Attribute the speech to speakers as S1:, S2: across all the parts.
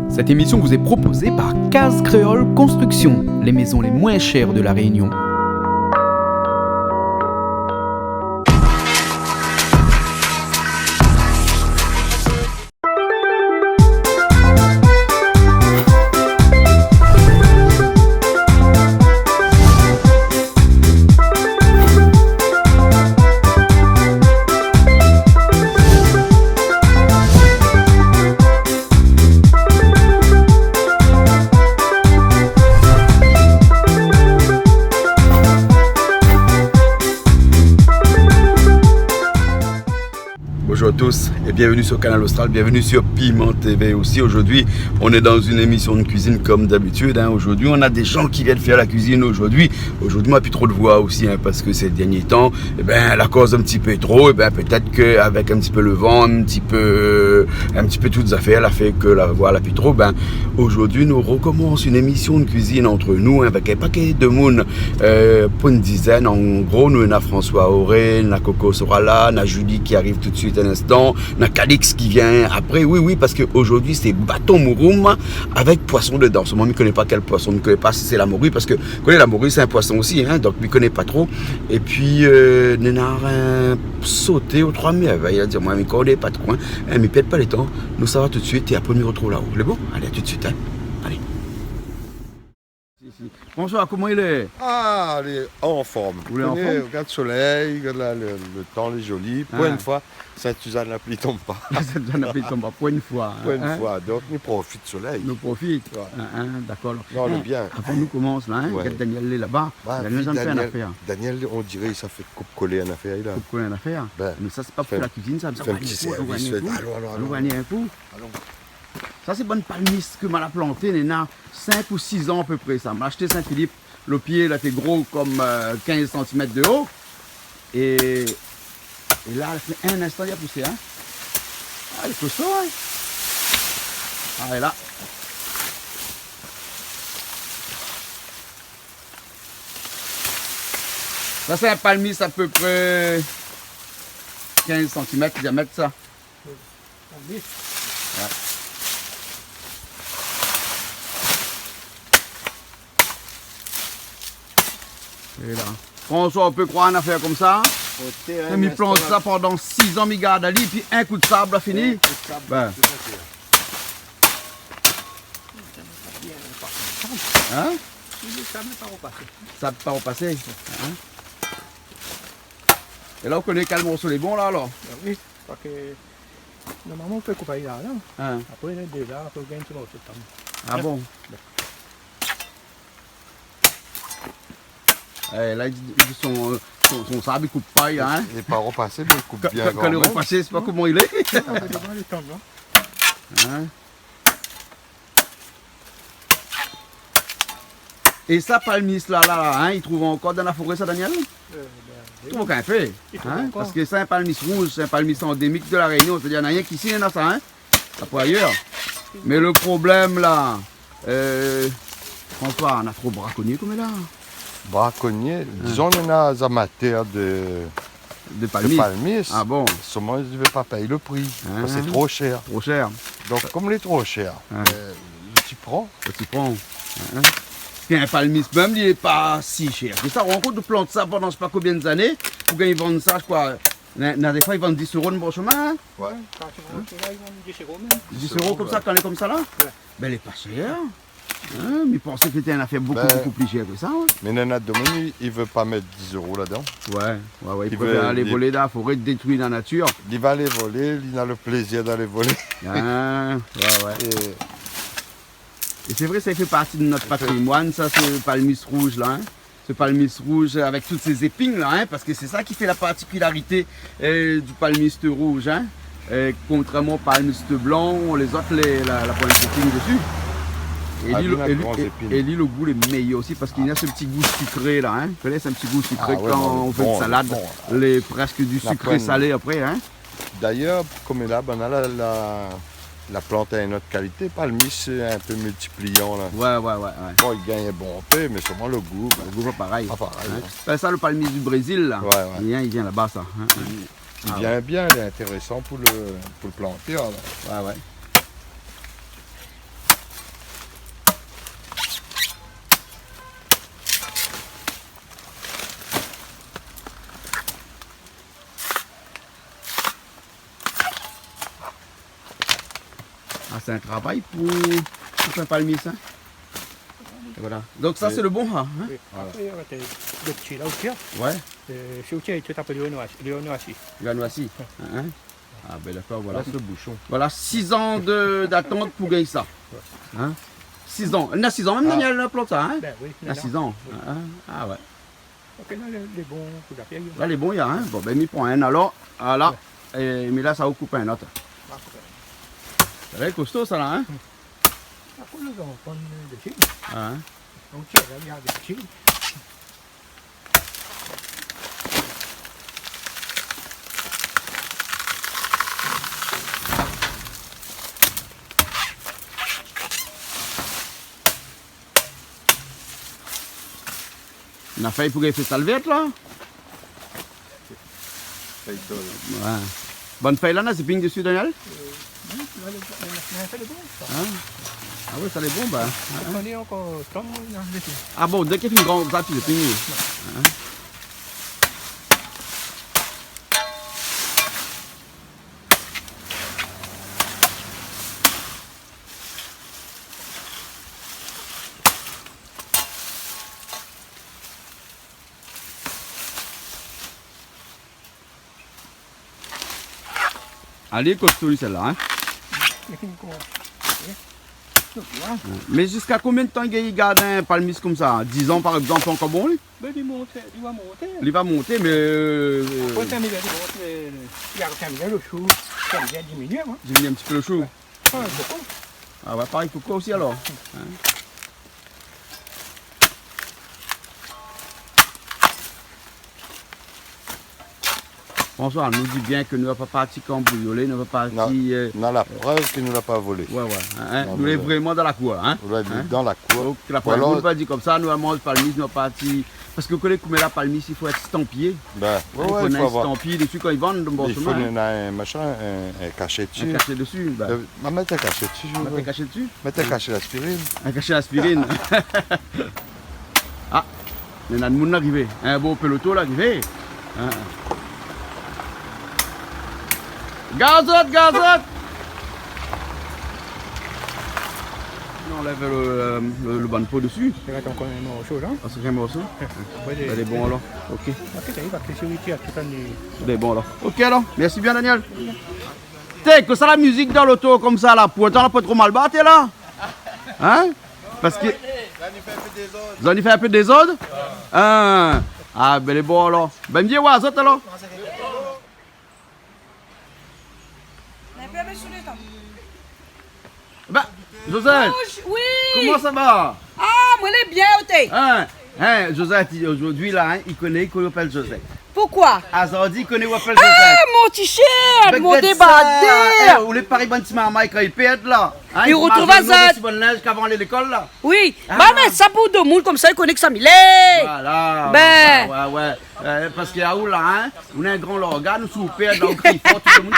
S1: Cette émission vous est proposée par Case Créole Construction, les maisons les moins chères de la Réunion.
S2: Bonjour à tous et bienvenue sur Canal Austral, bienvenue sur Piment TV aussi. Aujourd'hui, on est dans une émission de cuisine comme d'habitude. Aujourd'hui, on a des gens qui viennent faire la cuisine aujourd'hui. Aujourd'hui, moi, plus trop de voix aussi parce que ces derniers temps, la cause un petit peu trop. Peut-être qu'avec un petit peu le vent, un petit peu toutes les affaires, la fait que la voix la plus trop. Aujourd'hui, nous recommençons une émission de cuisine entre nous avec un paquet de monde pour une dizaine. En gros, nous, on a François Auré, on a Coco sera là, on a Julie qui arrive tout de suite un instant, on a Calix qui vient après, oui, parce qu'aujourd'hui c'est bâton mouroum avec poisson dedans. Moi, je ne connais pas quel poisson, je ne connais pas si c'est la morue, parce que la morue c'est un poisson aussi, donc je ne connais pas trop. Et puis, on a un sauté aux 3 merveilles, dire moi, je ne connais pas trop, mais ne pète pas les temps, nous ça va tout de suite et après on me retrouve là-haut. C'est bon? Allez, à tout de suite, allez. Bonsoir, comment il est?
S3: Ah, elle est en forme.
S2: Vous voulez en forme?
S3: Regarde le soleil, regarde le temps, les joli. Pour une fois, Sainte-Suzanne la pluie tombe pas.
S2: Sainte-Suzanne la pluie tombe pas, pour une fois.
S3: Pour une fois, donc nous profitons du soleil.
S2: Nous profitons, d'accord.
S3: Non, on est bien.
S2: Avant nous commence là, regarde Daniel est là-bas. Daniel nous a fait une affaire.
S3: Daniel, on dirait ça fait coupe-coller une affaire là.
S2: Coupe-coller une affaire? Mais ça c'est pas pour la cuisine, ça.
S3: C'est un petit service.
S2: Allons, un coup. Ça c'est bonne palmiste que m'a la planté, il y a 5 ou 6 ans à peu près ça. M'a acheté Saint-Philippe, le pied là était gros comme 15 cm de haut. Et là, elle fait un instant, il a poussé. Ah, il est costaud, Ah, et là. Ça c'est un palmiste à peu près 15 cm de diamètre ça. Ouais. Et là. François, on peut croire une affaire comme ça. Il plante ça pendant 6 ans, il garde à lui, puis un coup de sable a fini. Ça ne peut pas repasser. Et là, on connaît quel morceau les bons là alors?
S4: Oui, parce que normalement on peut couper là. Après, il est déjà, il faut gagner tout l'autre temps.
S2: Ah bon? Là, son sable, il coupe pas.
S3: Il n'est pas repassé, mais il coupe bien.
S2: Quand il est repassé, c'est pas comment il est. Et ça, palmis là, il trouve encore dans la forêt, ça, Daniel? Il trouve aucun fait. Parce que c'est un palmis rouge, c'est un palmis endémique de la Réunion. C'est-à-dire, il n'y a rien qu'ici, il y en a ça, ça peut ailleurs. Mais le problème là, François, on a trop braconnier comme là.
S3: Braconnier, disons on a des amateurs de palmis.
S2: Ah bon?
S3: Seulement, ils ne veulent pas payer le prix, parce que c'est trop cher.
S2: Trop cher.
S3: Donc, comme il est trop cher, tu prends.
S2: Puis un palmis même, il n'est pas si cher. Et ça, on rencontre de planter ça pendant je ne sais pas combien d'années, pour qu'ils vendent ça, je crois. Des fois, ils vendent 10 € de bon chemin.
S4: Ouais, quand tu vends là, ils vendent 10 € même.
S2: 10 € comme ça, quand elle est comme ça là?
S4: Ouais.
S2: Ben, elle n'est pas chère. Mais il pensait que c'était une affaire beaucoup plus chère que ça.
S3: Mais Nana Domini, il ne veut pas mettre 10 € là-dedans.
S2: Ouais. Il préfère aller voler dans la forêt, détruire la nature.
S3: Il va aller voler, il a le plaisir d'aller voler.
S2: Et c'est vrai, ça fait partie de notre patrimoine, ça, ce palmis rouge là. Ce palmis rouge avec toutes ces épines là, parce que c'est ça qui fait la particularité du palmiste rouge. Contrairement au palmiste blanc, les autres, la pointe d'épine dessus. Et lui, le goût est meilleur aussi parce qu'il y a ce petit goût sucré là. Vous connaissez un petit goût sucré quand on fait une salade, presque du sucré salé après.
S3: D'ailleurs, comme là, on a la plante a une autre qualité, palmis c'est un peu multipliant là.
S2: Ouais.
S3: Bon, il gagne un bon peu, mais sûrement le goût.
S2: Le goût pas pareil. Ça, le palmis du Brésil là. Il vient là-bas ça.
S3: Il vient bien, il est intéressant pour le planter. Là.
S2: Ouais. Ah, c'est un travail pour un palmier, ça. Et voilà. Donc ça, c'est le bon rat. Hein?
S4: Oui. Après, il y a des petits là aussi.
S2: Ouais.
S4: C'est aussi, tu t'appelles Léonoissi.
S2: Léonoissi. Hein? Ah ben d'accord, voilà.
S3: Là, c'est le bouchon.
S2: Voilà, 6 ans d'attente pour gagner ça. Hein? 6 ans. Il y a 6 ans même, Daniel, la plante, ça, hein?
S4: Ben oui.
S2: Il y a 6 ans.
S4: Oui.
S2: Hein? Ah ouais.
S4: Ok, là, les bons coups d'affaires.
S2: Là, les bons, il y a un. Bon, ben, il prend un alors. Voilà. Et, mais là, ça va couper un autre. Ça va être costaud, ça, là, hein?
S4: Après, nous allons prendre des chiens.
S2: Ah, hein?
S4: Donc, tiens, là, il y a des chiens.
S2: On a failli pour qu'il fait ça le vite, là.
S3: Fait ça, là.
S2: Ouais. Bonne feuille, là, c'est ping dessus, Daniel?
S4: C'est bon, ça.
S2: Hein? Ah oui, ça, les bons, ben.
S4: On est encore tombe dans le dessus.
S2: Ah bon, dès qu'il fait une grande ça, tu le ping. Hein? Allez, costaud, celle-là, hein? Mais jusqu'à combien de temps il garde un palmis comme ça? 10 ans par exemple, encore bon lui?
S4: Ben, il va monter.
S2: Il va monter, mais.
S4: Pour ça, il va monter. Il y a le chou. Ça vient diminuer, moi.
S2: Diminue un petit peu le chou.
S4: Ah, beaucoup.
S2: Ah ouais, pareil pour quoi aussi alors? Hein? François nous dit bien que nous n'avons pas parti cambrioler, nous n'avons pas parti.
S3: On a la preuve qu'il ne nous l'a pas volé.
S2: Ouais, ouais. Hein?
S3: Non,
S2: Nous sommes
S3: mais-
S2: vraiment dans la cour. Hein?
S3: On l'a dit dans la cour.
S2: Donc la
S3: Ou
S2: première
S3: alors-
S2: fois, pas dit comme ça, nous avons palmis, nous sommes partis. Parce que vous connaissez comment la palmis, il faut être estampillé.
S3: Ben, ouais,
S2: Il faut
S3: il faut
S2: un
S3: avoir.
S2: estampillé dessus quand ils vendent dans le
S3: Il faut
S2: chemin.
S3: un machin, un cachet dessus.
S2: Un cachet dessus. Ben,
S3: Mettre un cachet dessus, je
S2: on va
S3: veux.
S2: un cachet dessus.
S3: Mettre un cachet d'aspirine.
S2: Un cachet d'aspirine. Ah, il y en a de monde arrivé. Un beau peloton là arrivé. Hein. Gazote, gazote! On enlève le ban de peau dessus.
S4: Il reste encore un morceau, là.
S2: Ah, c'est un morceau. Elle est bon alors. Ok.
S4: Ok, ça y va, que c'est utile à tout le temps.
S2: Elle est bon alors. Ok alors. Merci bien Daniel. T'es que ça la musique dans l'auto comme ça là. Pour autant, pas trop mal battre là. Hein? Parce que. Vous en avez fait un peu des ordres? Ah, ben elle est bon alors. Ben me dis ouais, ça alors. Ben, Josette,
S5: Oui.
S2: comment ça va?
S5: Ah, moi, elle est bien, ôté.
S2: Hein, Josette, aujourd'hui là, hein, il connaît qu'on appelle Josette.
S5: Pourquoi?
S2: Azardi, il connaît qu'on appelle
S5: Ah,
S2: Josette.
S5: mon petit chien, mon débardé.
S2: Ou les paris bonnes maman quand il pète là. Hein,
S5: Il retrouve Azad.
S2: Si bonne neige qu'avant aller à l'école là.
S5: Oui,
S2: Ah.
S5: bah, mais ça pour deux moules comme ça, il connaît que ça m'il est.
S2: Voilà.
S5: Ben.
S2: Ouais. Parce qu'il y a où là, hein, on a un grand organe, on sous pète dans le cri fort, tout le monde.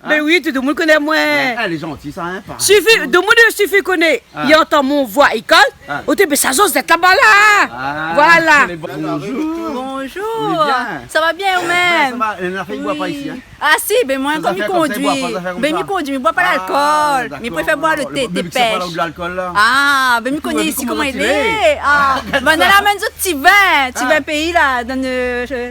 S5: Ben oui, tout le monde connaît moi.
S2: Elle est gentille, ça, hein.
S5: Suffit, deux moules suffit connaît.
S2: Ah.
S5: Il entend mon voix à l'école.
S2: Ah.
S5: Au début, ça j'ose d'être là-bas là.
S2: Ah,
S5: Voilà.
S2: elle est bonne. Bonjour.
S5: Bonjour.
S2: bien.
S5: Ça va bien ou
S2: Ça
S5: même?
S2: va, elle n'a fait boire pas ici, hein.
S5: Ah si, ben moi,
S2: Faut
S5: comme il
S2: faire comme ça,
S5: conduit.
S2: boire, faut faire comme
S5: Ben
S2: ça.
S5: il conduit, il boit pas
S2: Ah,
S5: l'alcool. Mais il
S2: d'accord.
S5: préfère boire le thé,
S2: Mais
S5: des
S2: que c'est pas là
S5: pêches.
S2: où de l'alcool là.
S5: Ah, ben il connaît
S2: Oui,
S5: ici
S2: comment
S5: comment il
S2: tu
S5: est.
S2: es?
S5: Ah, ben on amène ce petit vin
S2: Ah.
S5: pays là, dans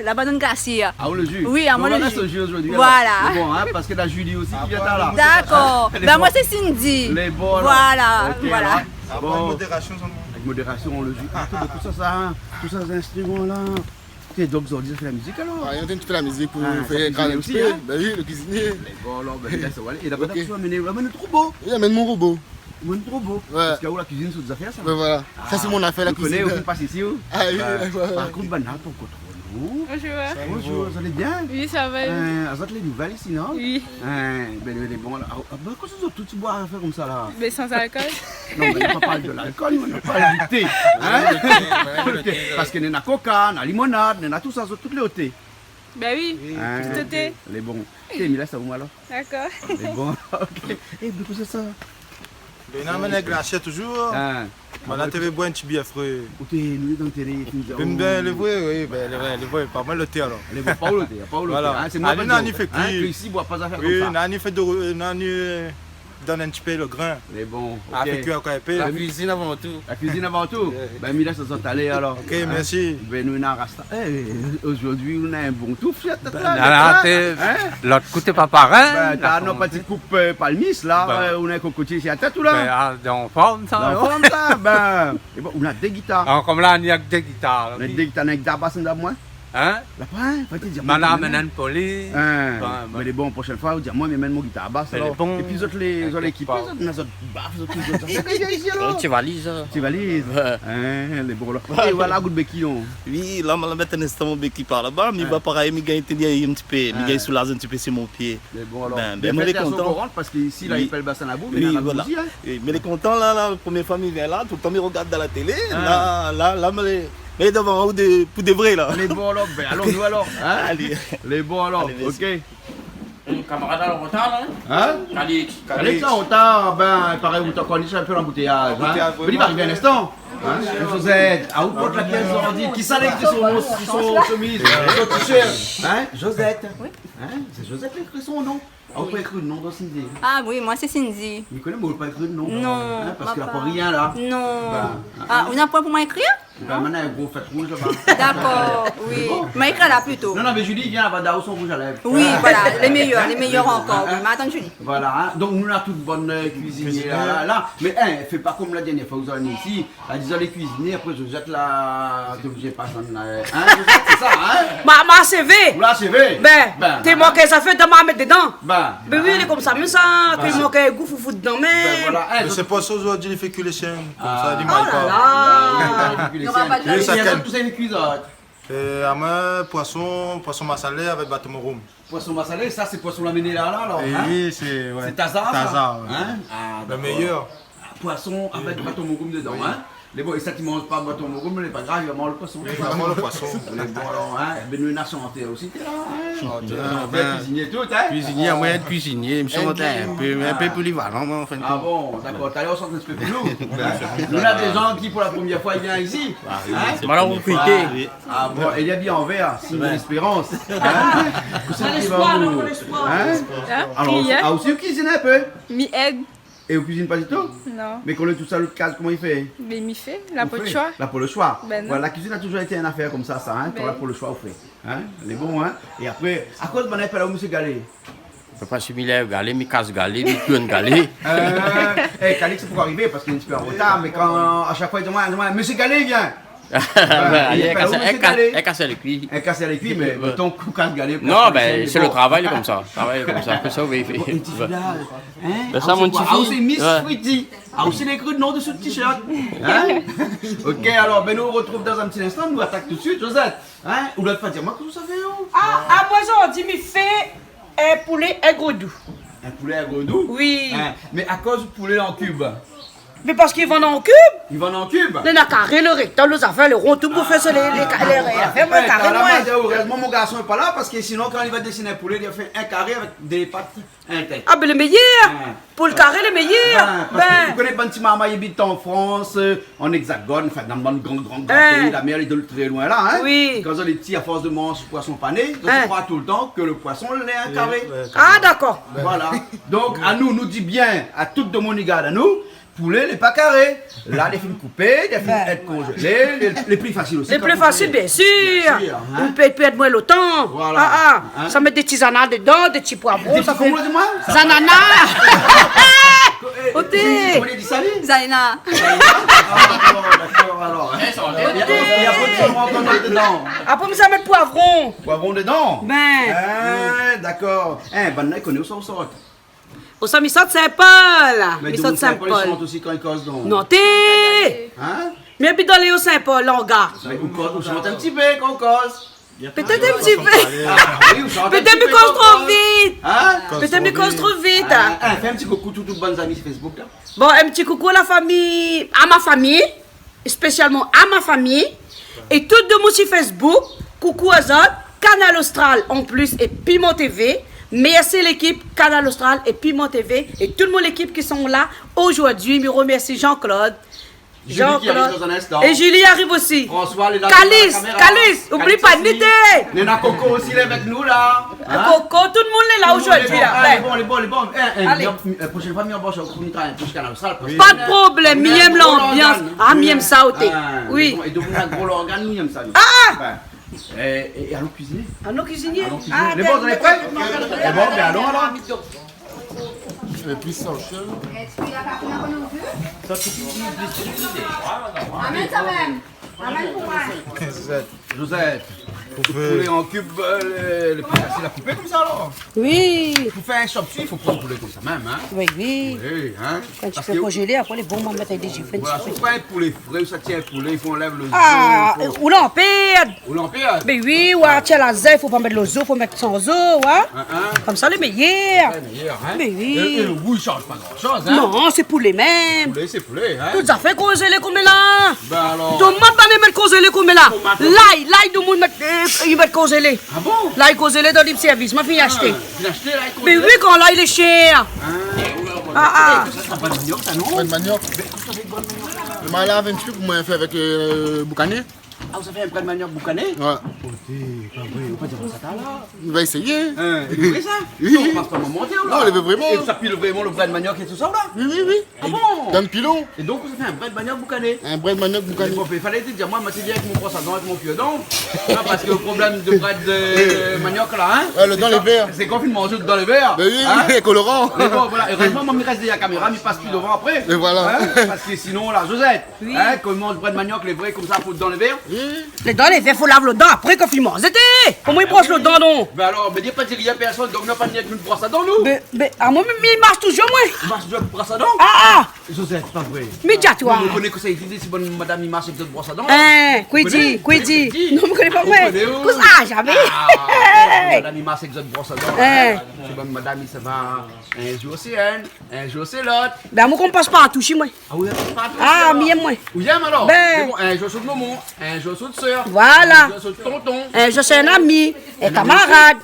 S5: là-bas dans le glacier.
S2: Ah, ou le jus?
S5: Oui, à moi,
S2: Donc,
S5: le
S2: on
S5: jus.
S2: reste au jus aujourd'hui.
S5: Voilà.
S2: alors. C'est bon, hein, parce que la Julie aussi qui vient là.
S5: D'accord.
S2: Elle est
S5: Ben
S2: bonne.
S5: moi c'est Cindy.
S2: Les bons, alors.
S5: Voilà,
S2: Ok,
S5: voilà.
S2: alors. Bon. Avec modération, le jus. Ah, tout ça, tous ces instruments là. T'es donc Zordi, ça fait la musique alors?
S6: Ah, il est en train de faire la musique pour
S2: Ah, ça
S6: faire
S2: cuisine
S6: gratter un
S2: aussi,
S6: petit peu.
S2: hein?
S6: Ben oui, le cuisinier.
S2: Les bons, alors, ben, là, ça va aller. Et d'abord,
S6: Ok.
S2: tu vas amener trop beau.
S6: Il amène mon robot.
S2: Trop beau.
S6: Ouais.
S2: Parce qu'il y a où la cuisine sous des affaires, ça?
S6: Ben voilà. Ça, c'est mon affaire, la
S2: Tu connais,
S6: cuisine.
S2: on passe ici, où?
S6: Ah oui, ouais.
S2: Par contre, Banat, ton contrôle.
S7: Bonjour.
S2: Bonjour, vous allez bien?
S7: Oui, ça va.
S2: Vous êtes les nouvelles ici, non?
S7: Oui,
S2: Ben, les bons là. Bah, qu'est-ce que tu bois à faire comme ça là?
S7: mais sans alcool.
S2: Non, mais on ne parle pas de l'alcool, on parle du thé. Hein? Ok. Parce qu'il y en a coca, il y a limonade, il y en a tout ça, toutes les thés.
S7: Ben oui,
S2: Hein?
S7: tout au thé.
S2: Les bons. Et Mila, ça va alors?
S7: D'accord.
S2: Les bons, ok. Et du coup, c'est ça.
S8: Ben non, mais glacier toujours.
S2: Hein?
S8: On a TV boire un petit bière frais.
S2: Où t'es, nous, dans le télé, tu nous dis,
S8: Ben ben, le vrai, oui, ben le vrai, pas mal le thé alors.
S2: Les bons, pas au thé, pas au thé.
S8: Voilà.
S2: Hein? C'est moi
S8: Allez,
S2: qui
S8: non,
S2: dis,
S8: il fait
S2: hein,
S8: cuire.
S2: que ici, bois pas à faire
S8: Oui,
S2: comme ça.
S8: Nani fait de. Nani. donne un petit peu le grain.
S2: Mais bon,
S8: Avec
S2: ok.
S8: encore épais.
S6: La cuisine avant tout.
S2: La cuisine avant tout. Ben, Mila, ça sont allés alors.
S8: Ok, merci.
S2: Ben, nous, on a rasta. Aujourd'hui, on a un bon tout, fiat.
S9: L'autre côté pas pareil.
S2: Ben, t'as nos petites coupes palmis là, on a un cocotier ici à tête ou là?
S9: En forme, ça.
S2: Dans forme ça, ben. Et bon, on a des guitares.
S9: Comme là, il y a que des guitares.
S2: On a des guitares, on a une guitare basse, on a moins.
S9: Hein?
S2: La pointe, faut te dire.
S9: Madame Nan Poli.
S2: Mais les bons, prochaine fois, vous dire, moi, mais même mon guitare basse.
S9: Mais les
S2: Alors.
S9: bons-
S2: Et puis, les autres l'équipe, les autres, les autres baffes, les autres, les autres. C'est qu'il y a ici alors?
S6: Tu valises.
S2: Tu valises? Les bons là. Et voilà, goût de béquillon.
S6: Oui, là, je vais mettre un instant mon bec qui parle là-bas, mais il va pareil, il gagne un petit peu, il gagne soulager un petit peu sur mon pied.
S2: Mais bon alors.
S6: Ben, moi, il est content.
S2: Parce qu'ici, là,
S6: Oui.
S2: il fait le bassin à boue, mais il y
S6: Oui,
S2: en a
S6: voilà.
S2: aussi, hein.
S6: Oui, mais il est content là, la première fois il vient là, tout le temps il regarde dans la télé, là, mais devant ou pour de vrai là.
S2: Les bons alors, ben allons-nous alors. Hein?
S6: Allez.
S2: Les bons alors,
S6: Allez, vas-y.
S2: ok.
S6: Camarade à la retard là?
S2: Hein?
S6: Calix.
S2: Allez, ça, on t'a, ben, pareil, vous t'en connaissez un peu l'embouteillage. Hein? Mais il va arriver un instant. Hein? Josette, à où porte la pièce d'ordi? Qui s'allait avec son chemise, son t-shirt? Hein? Josette.
S5: Oui.
S2: Hein? C'est Josette qui a écrit son nom. Ah, vous pouvez écrire le nom dans Cindy.
S5: Ah oui, moi c'est Cindy.
S2: Vous connaissez, mais vous pouvez pas écrire le nom.
S5: Non.
S2: Hein? Parce qu'il n'y a
S5: papa.
S2: pas rien là.
S5: Non.
S2: Ben,
S5: Ah, on a pas pour m'écrire?
S2: Ben, maintenant, un gros fête rouge là-bas.
S5: D'accord, oui. M'écrire là plutôt.
S2: Non, non, mais Julie, viens, elle va d'avoir son rouge à lèvres.
S5: Oui, voilà, les meilleurs encore. Oui. Mais attends, Julie.
S2: Voilà, hein. Donc nous on a toute bonne cuisinière là. Mais fais pas comme la dernière fois que vous avez ici. Elle disait les cuisiniers, après je jette la. J'ai pas ça. Hein, c'est ça, hein?
S10: Ma CV.
S2: Vous la CV?
S10: T'es moi que ça fait de ma mettre dedans.
S2: Ben
S10: oui, il est comme ça, mais ça, que moi que goût foufou dedans, mais.
S2: voilà.
S8: Mais c'est pas ça aujourd'hui, il fait que les chiens. Comme ça, il
S10: Oh
S8: m'aille
S10: là
S8: pas.
S10: là.
S2: Il y
S5: aura pas de
S2: a
S8: la-
S2: tout ça une cuisine.
S8: À moi, poisson massalé avec bâton rhum.
S2: Poisson massalé, ça c'est poisson laminé là alors.
S8: Et
S2: Hein?
S8: oui, c'est
S2: C'est Tazar. ça?
S8: Tazar, ouais.
S2: Hein?
S8: Le
S2: d'accord.
S8: meilleur.
S2: Poisson avec bâton mogoum dedans, hein? Mais bon, et ça, tu manges pas bâton mogoum, mais pas grave, il va manger le poisson.
S8: Vraiment le poisson.
S2: Les bons alors, hein? Ben nous, on a chanté aussi, t'es là, hein? Bien cuisinier tout, hein?
S6: Cuisinier, à moyen de cuisinier, je me suis monté un peu polyvalent, mais enfin.
S2: Ah bon, d'accord, t'as l'air au centre de nous. Nous, on a des gens qui, pour la première fois, ils viennent ici. Hein?
S6: Voilà, on peut
S2: Ah bon, il y a bien en vert, signe de l'espérance. Hein?
S10: L'espoir, non, l'espoir.
S2: Hein? Alors, ah, aussi, vous cuisinez un peu?
S7: Mi-aide.
S2: Et vous cuisinez pas du tout?
S7: Non.
S2: Mais quand on est tout seul, le case, comment il fait?
S7: Mais mi-fait. La
S2: Vous
S7: peau de
S2: faites?
S7: choix.
S2: Là pour le choix.
S7: Ben non.
S2: Voilà, la cuisine a toujours été une affaire comme ça, hein.
S7: Ben
S2: Là pour le choix, vous faites. Hein? Elle est bon, hein. Et après, à cause de mon appel à monsieur Galé.
S6: Je pas similaire galé, mais casse galé, mais plus un galé.
S2: Calix, c'est pour arriver parce qu'il est un petit peu en retard, mais quand à chaque fois il demande, monsieur Galé vient.
S6: Elle casse les cuits.
S2: Elle casse les cuits, mais ton coup casse Galé.
S6: Non, ben c'est le travail comme ça. Travail comme ça. Ça, oui.
S2: Ben
S6: ça, mon petit
S2: fils.
S6: fils.
S2: C'est Miss Fritty. Ah, aussi l'écrit le nom de ce t-shirt. Hein? Ok, alors, ben nous on retrouve dans un petit instant, nous attaque tout de suite, Josette. Hein? Ou l'autre fois, dire-moi que vous savez où?
S10: Ah, moi, on dit, mais fait un poulet et gros doux.
S2: Un poulet à Godou?
S10: Oui.
S2: Hein? Mais à cause du poulet en cube.
S10: Mais parce qu'ils vendent en cube.
S2: Ils vendent en cube?
S10: Les carré, le rectangle, les affaires, le rond, tout pour faire ça, les affaires, moi, carré, moi.
S2: Heureusement, mon garçon n'est pas là parce que sinon, quand il va dessiner un poulet, il va faire un carré avec des pattes, un tête.
S10: Ah, ben le meilleur. Pour le carré, le meilleur.
S2: Parce que vous connaissez Banti Mama, il habite en France, en hexagone, enfin dans le grand pays, la mer est de très loin là, hein?
S10: Oui.
S2: Quand on est petits à force de manger poisson pané, on croit tout le temps que le poisson est un carré.
S10: Ah, d'accord.
S2: Voilà. Donc, à nous dit bien, à toutes de mon égard, à nous, poulet n'est pas carré. Là, les films coupés, les films être congelés, les plus faciles aussi.
S10: Les plus faciles, bien sûr.
S2: Hein?
S10: On peut être moins le temps.
S2: Voilà. Hein?
S10: Ça met des petits ananas dedans, des petits poivrons.
S2: Des
S10: Ça
S2: petits
S10: fait
S2: comment, dis-moi?
S10: ananas.
S5: Ôtez.
S2: Vous dit salut?
S5: Zaina.
S2: D'accord, alors. Il y a pas de saumon encore dedans.
S10: Après, ça met poivron.
S2: Poivron dedans?
S10: Ben.
S2: Ah, d'accord. Ben, on connaît où ça sort.
S10: Au ça, Missot Saint-Paul.
S2: Mais
S10: Missot
S2: ils
S10: Saint-Paul.
S2: chantent aussi quand ils causent donc.
S10: Non, t'es.
S2: Hein?
S10: Mais puis dans les Saint-Paul, là, gars.
S2: Mais on chante un petit peu quand on cause.
S10: Peut-être un petit peu.
S2: Oui, on chante un
S10: Peut-être
S2: petit
S10: mais
S2: peu
S10: cause
S2: quand on
S10: trop
S2: cause.
S10: vite.
S2: Hein?
S10: Peut-être mais cause trop vite.
S2: Fais un petit coucou toutes bonnes amies sur Facebook là.
S10: Bon, un petit coucou à la famille, à ma famille, spécialement à ma famille, et toutes de moi sur Facebook. Coucou à autres, Canal Austral en plus et Piment TV. Merci l'équipe Canal Austral et Piment TV et toute mon équipe qui sont là aujourd'hui. Je remercie Jean-Claude.
S2: Julie qui arrive dans un instant.
S10: Et Julie arrive aussi.
S2: François, les
S10: Calice, oublie pas de m'aider.
S2: Nena Coco aussi, il est avec nous là.
S10: Coco, tout le monde est là aujourd'hui.
S2: Les bons.
S10: Allez.
S2: La prochaine fois, on va sur le Canal Austral.
S10: Pas de problème, mi aime l'ambiance. Ah, mi aime ça aussi. Oui.
S2: Et donc, on a un gros organe, nous aime ça.
S10: Ah!
S2: Et allons cuisiner.
S10: Allons cuisiner.
S2: Les bons, on est prêts? Les bons, bien allons alors.
S3: Je vais plus ça au chien.
S5: Amène ça même. Amène pour moi.
S2: Josette, vous poulet en cube, le plus facile à couper comme ça alors.
S10: Oui.
S2: Pour faire un chop-suey, il faut prendre le poulet comme ça même, hein.
S10: Oui.
S2: Oui, hein.
S10: Quand tu fais congeler, après les bons moments mettre avec des gifles.
S2: Voilà, c'est pas un poulet frais, ça tient un poulet, il faut enlever le
S10: Ah,
S2: os.
S10: ou l'empire.
S2: Ou l'empire.
S10: Mais oui, ouais, tiens la zèle, faut pas mettre l'os, faut mettre sans os, ouais. Comme ça, le meilleur.
S2: Meilleur, hein.
S10: Mais oui.
S2: Et le goût, il change pas grand-chose, hein.
S10: Non, c'est pour les mêmes.
S2: Poulet, c'est poulet, hein.
S10: Tout ça fait congeler comme là.
S2: Ben alors.
S10: Tout le monde va mettre congelé comme là. L'ail, tout le monde il va congeler.
S2: Ah bon?
S10: L'ail congelé dans le service, ma fille a acheté.
S2: Tu l'as acheté là, il
S10: Mais oui, quand l'ail est cher. Ah.
S2: Ça sera pas de manioc, ça non?
S3: Pas de manioc. Je m'en lave un petit peu pour moi faire avec boucané.
S2: Ah, vous avez un plat de manioc boucané?
S3: Ouais.
S2: On va dire ça là.
S3: On va essayer.
S2: C'est vrai ça?
S3: Oui.
S2: On passe pas mon monter ou là?
S3: Non, on le veut vraiment.
S2: Et ça pile vraiment le bras de manioc et tout ça ou là?
S3: Oui.
S2: Ah bon?
S3: Dans le pilon.
S2: Et donc vous avez un bras de manioc boucané?
S3: Un bras de manioc boucané.
S2: Il fallait te dire, moi, je suis bien avec mon brosse à dents, avec mon pieu dents. Parce que le problème de bras de manioc là, hein?
S3: Ouais, le dans les verres.
S2: C'est qu'on filme manger dans les verres.
S3: Ben oui,
S2: Hein?
S3: colorant.
S2: Mais bon, voilà. Et heureusement, moi, je reste derrière la caméra, mais passe plus devant après.
S3: Et voilà.
S2: Hein? Parce que sinon, là, Josette, hein, quand on mange bras de manioc, les vrais, comme ça, foutre dans les verres.
S10: Les dents, les verres, faut laver le dent après qu'on filme. C'était. Comment il brosse le dent, non?
S2: Ben alors, mais dis pas de rien à personne, donc on n'a pas de une brosse à dents, nous.
S10: Mais, à moi, il marche toujours, moi.
S2: Tu marches toujours avec une brosse à dents?
S10: Ah.
S2: Josette, c'est pas vrai.
S10: Mais dis toi.
S2: Vous connaissez que ça existe si bonne madame il marche avec une brosse à dents?
S10: Hein, quoi dit? Non, je connais pas, moi. Ah, jamais.
S2: Madame il marche avec une brosse à dents. C'est bonne madame, il se va. Un jour c'est un jour c'est l'autre.
S10: Ben, moi, qu'on passe pas à toucher, moi.
S2: Ah oui, pas
S10: Ah, mieux, moi.
S2: Où y'aime alors?
S10: Ben.
S2: Bon, un jour sur de maman, un jour sur de soeur.
S10: Voilà.
S2: Un jour sur de tonton.
S10: Je suis un ami, un camarade.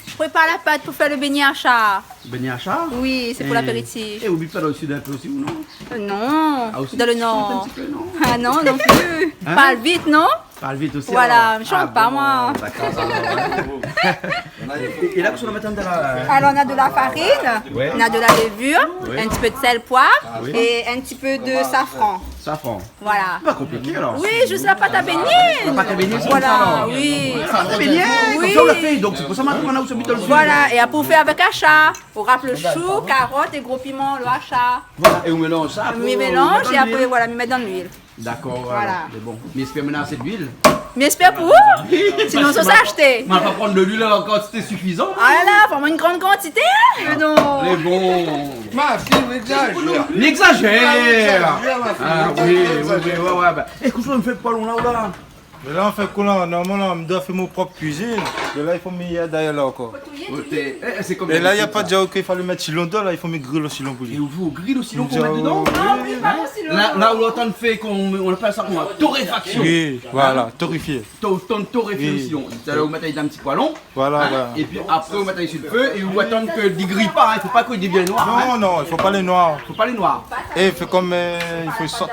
S5: Je prépare la pâte pour faire le beignet à chat.
S2: Beignet à chat?
S5: Oui, c'est pour l'apéritif.
S2: Et oublie pas dans le sud un peu aussi ou non?
S5: Non,
S2: aussi,
S5: dans le
S2: un
S5: nord.
S2: petit peu, non?
S5: Ah non, non plus.
S2: Hein?
S5: Parle vite, non?
S2: Parle vite aussi.
S5: Voilà,
S2: alors.
S5: je chante pas, moi.
S2: D'accord, et là, sur le matin de la.
S5: Alors, on a de la farine,
S2: Ouais.
S5: on a de la levure, un petit peu de sel, poivre et un petit peu de safran.
S2: Safran.
S5: Voilà.
S2: Pas compliqué alors.
S5: Oui, juste la pâte à baigner.
S2: La pâte à baigner, c'est
S5: Voilà,
S2: comme ça, alors.
S5: oui.
S2: Très bien, comme
S5: Oui.
S2: ça on l'a fait. Donc c'est pour ça maintenant on a aussi mis dans le sud.
S5: Voilà, et après, on fait avec achat. On râpe le chou, carotte et gros piment, le achat.
S2: Voilà, et on mélange ça.
S5: On met mélange et après, voilà, on met dans l'huile.
S2: D'accord,
S5: Voilà.
S2: voilà. C'est bon. Mais espère maintenant assez d'huile.
S5: Mais j'espère pour vous. Sinon, ça s'acheter.
S2: On va pas prendre de l'huile en quantité suffisante.
S5: Ah là, vraiment une grande quantité, hein? Non.
S2: Mais bon.
S3: Ma fille,
S2: N'exagère. Ah oui, ouais. Bah. Écoute, on me fait pas long là ou là.
S8: Mais là, on fait quoi là? Normalement, on doit faire mon propre cuisine. Et là, il faut mettre d'ailleurs là encore.
S2: C'est comme.
S8: Et là, il n'y a pas de jao qu'il fallait mettre si longtemps. Là, il faut mettre grill aussi long pour
S2: Et
S8: lui.
S2: vous grille aussi long qu'on met dedans? Là où l'automne fait qu'on appelle ça comment? Torréfaction.
S8: Oui, voilà, torréfié.
S2: Torréfié aussi long. C'est-à-dire vous mettez un petit poêlon.
S8: Voilà.
S2: Et puis après vous mettez sur le feu et vous attendez que ne grille pas. Il ne faut pas qu'il devienne noir.
S8: Non, il faut pas les noirs.
S2: Il faut pas les noirs.
S8: Et il fait comme. Il faut ça.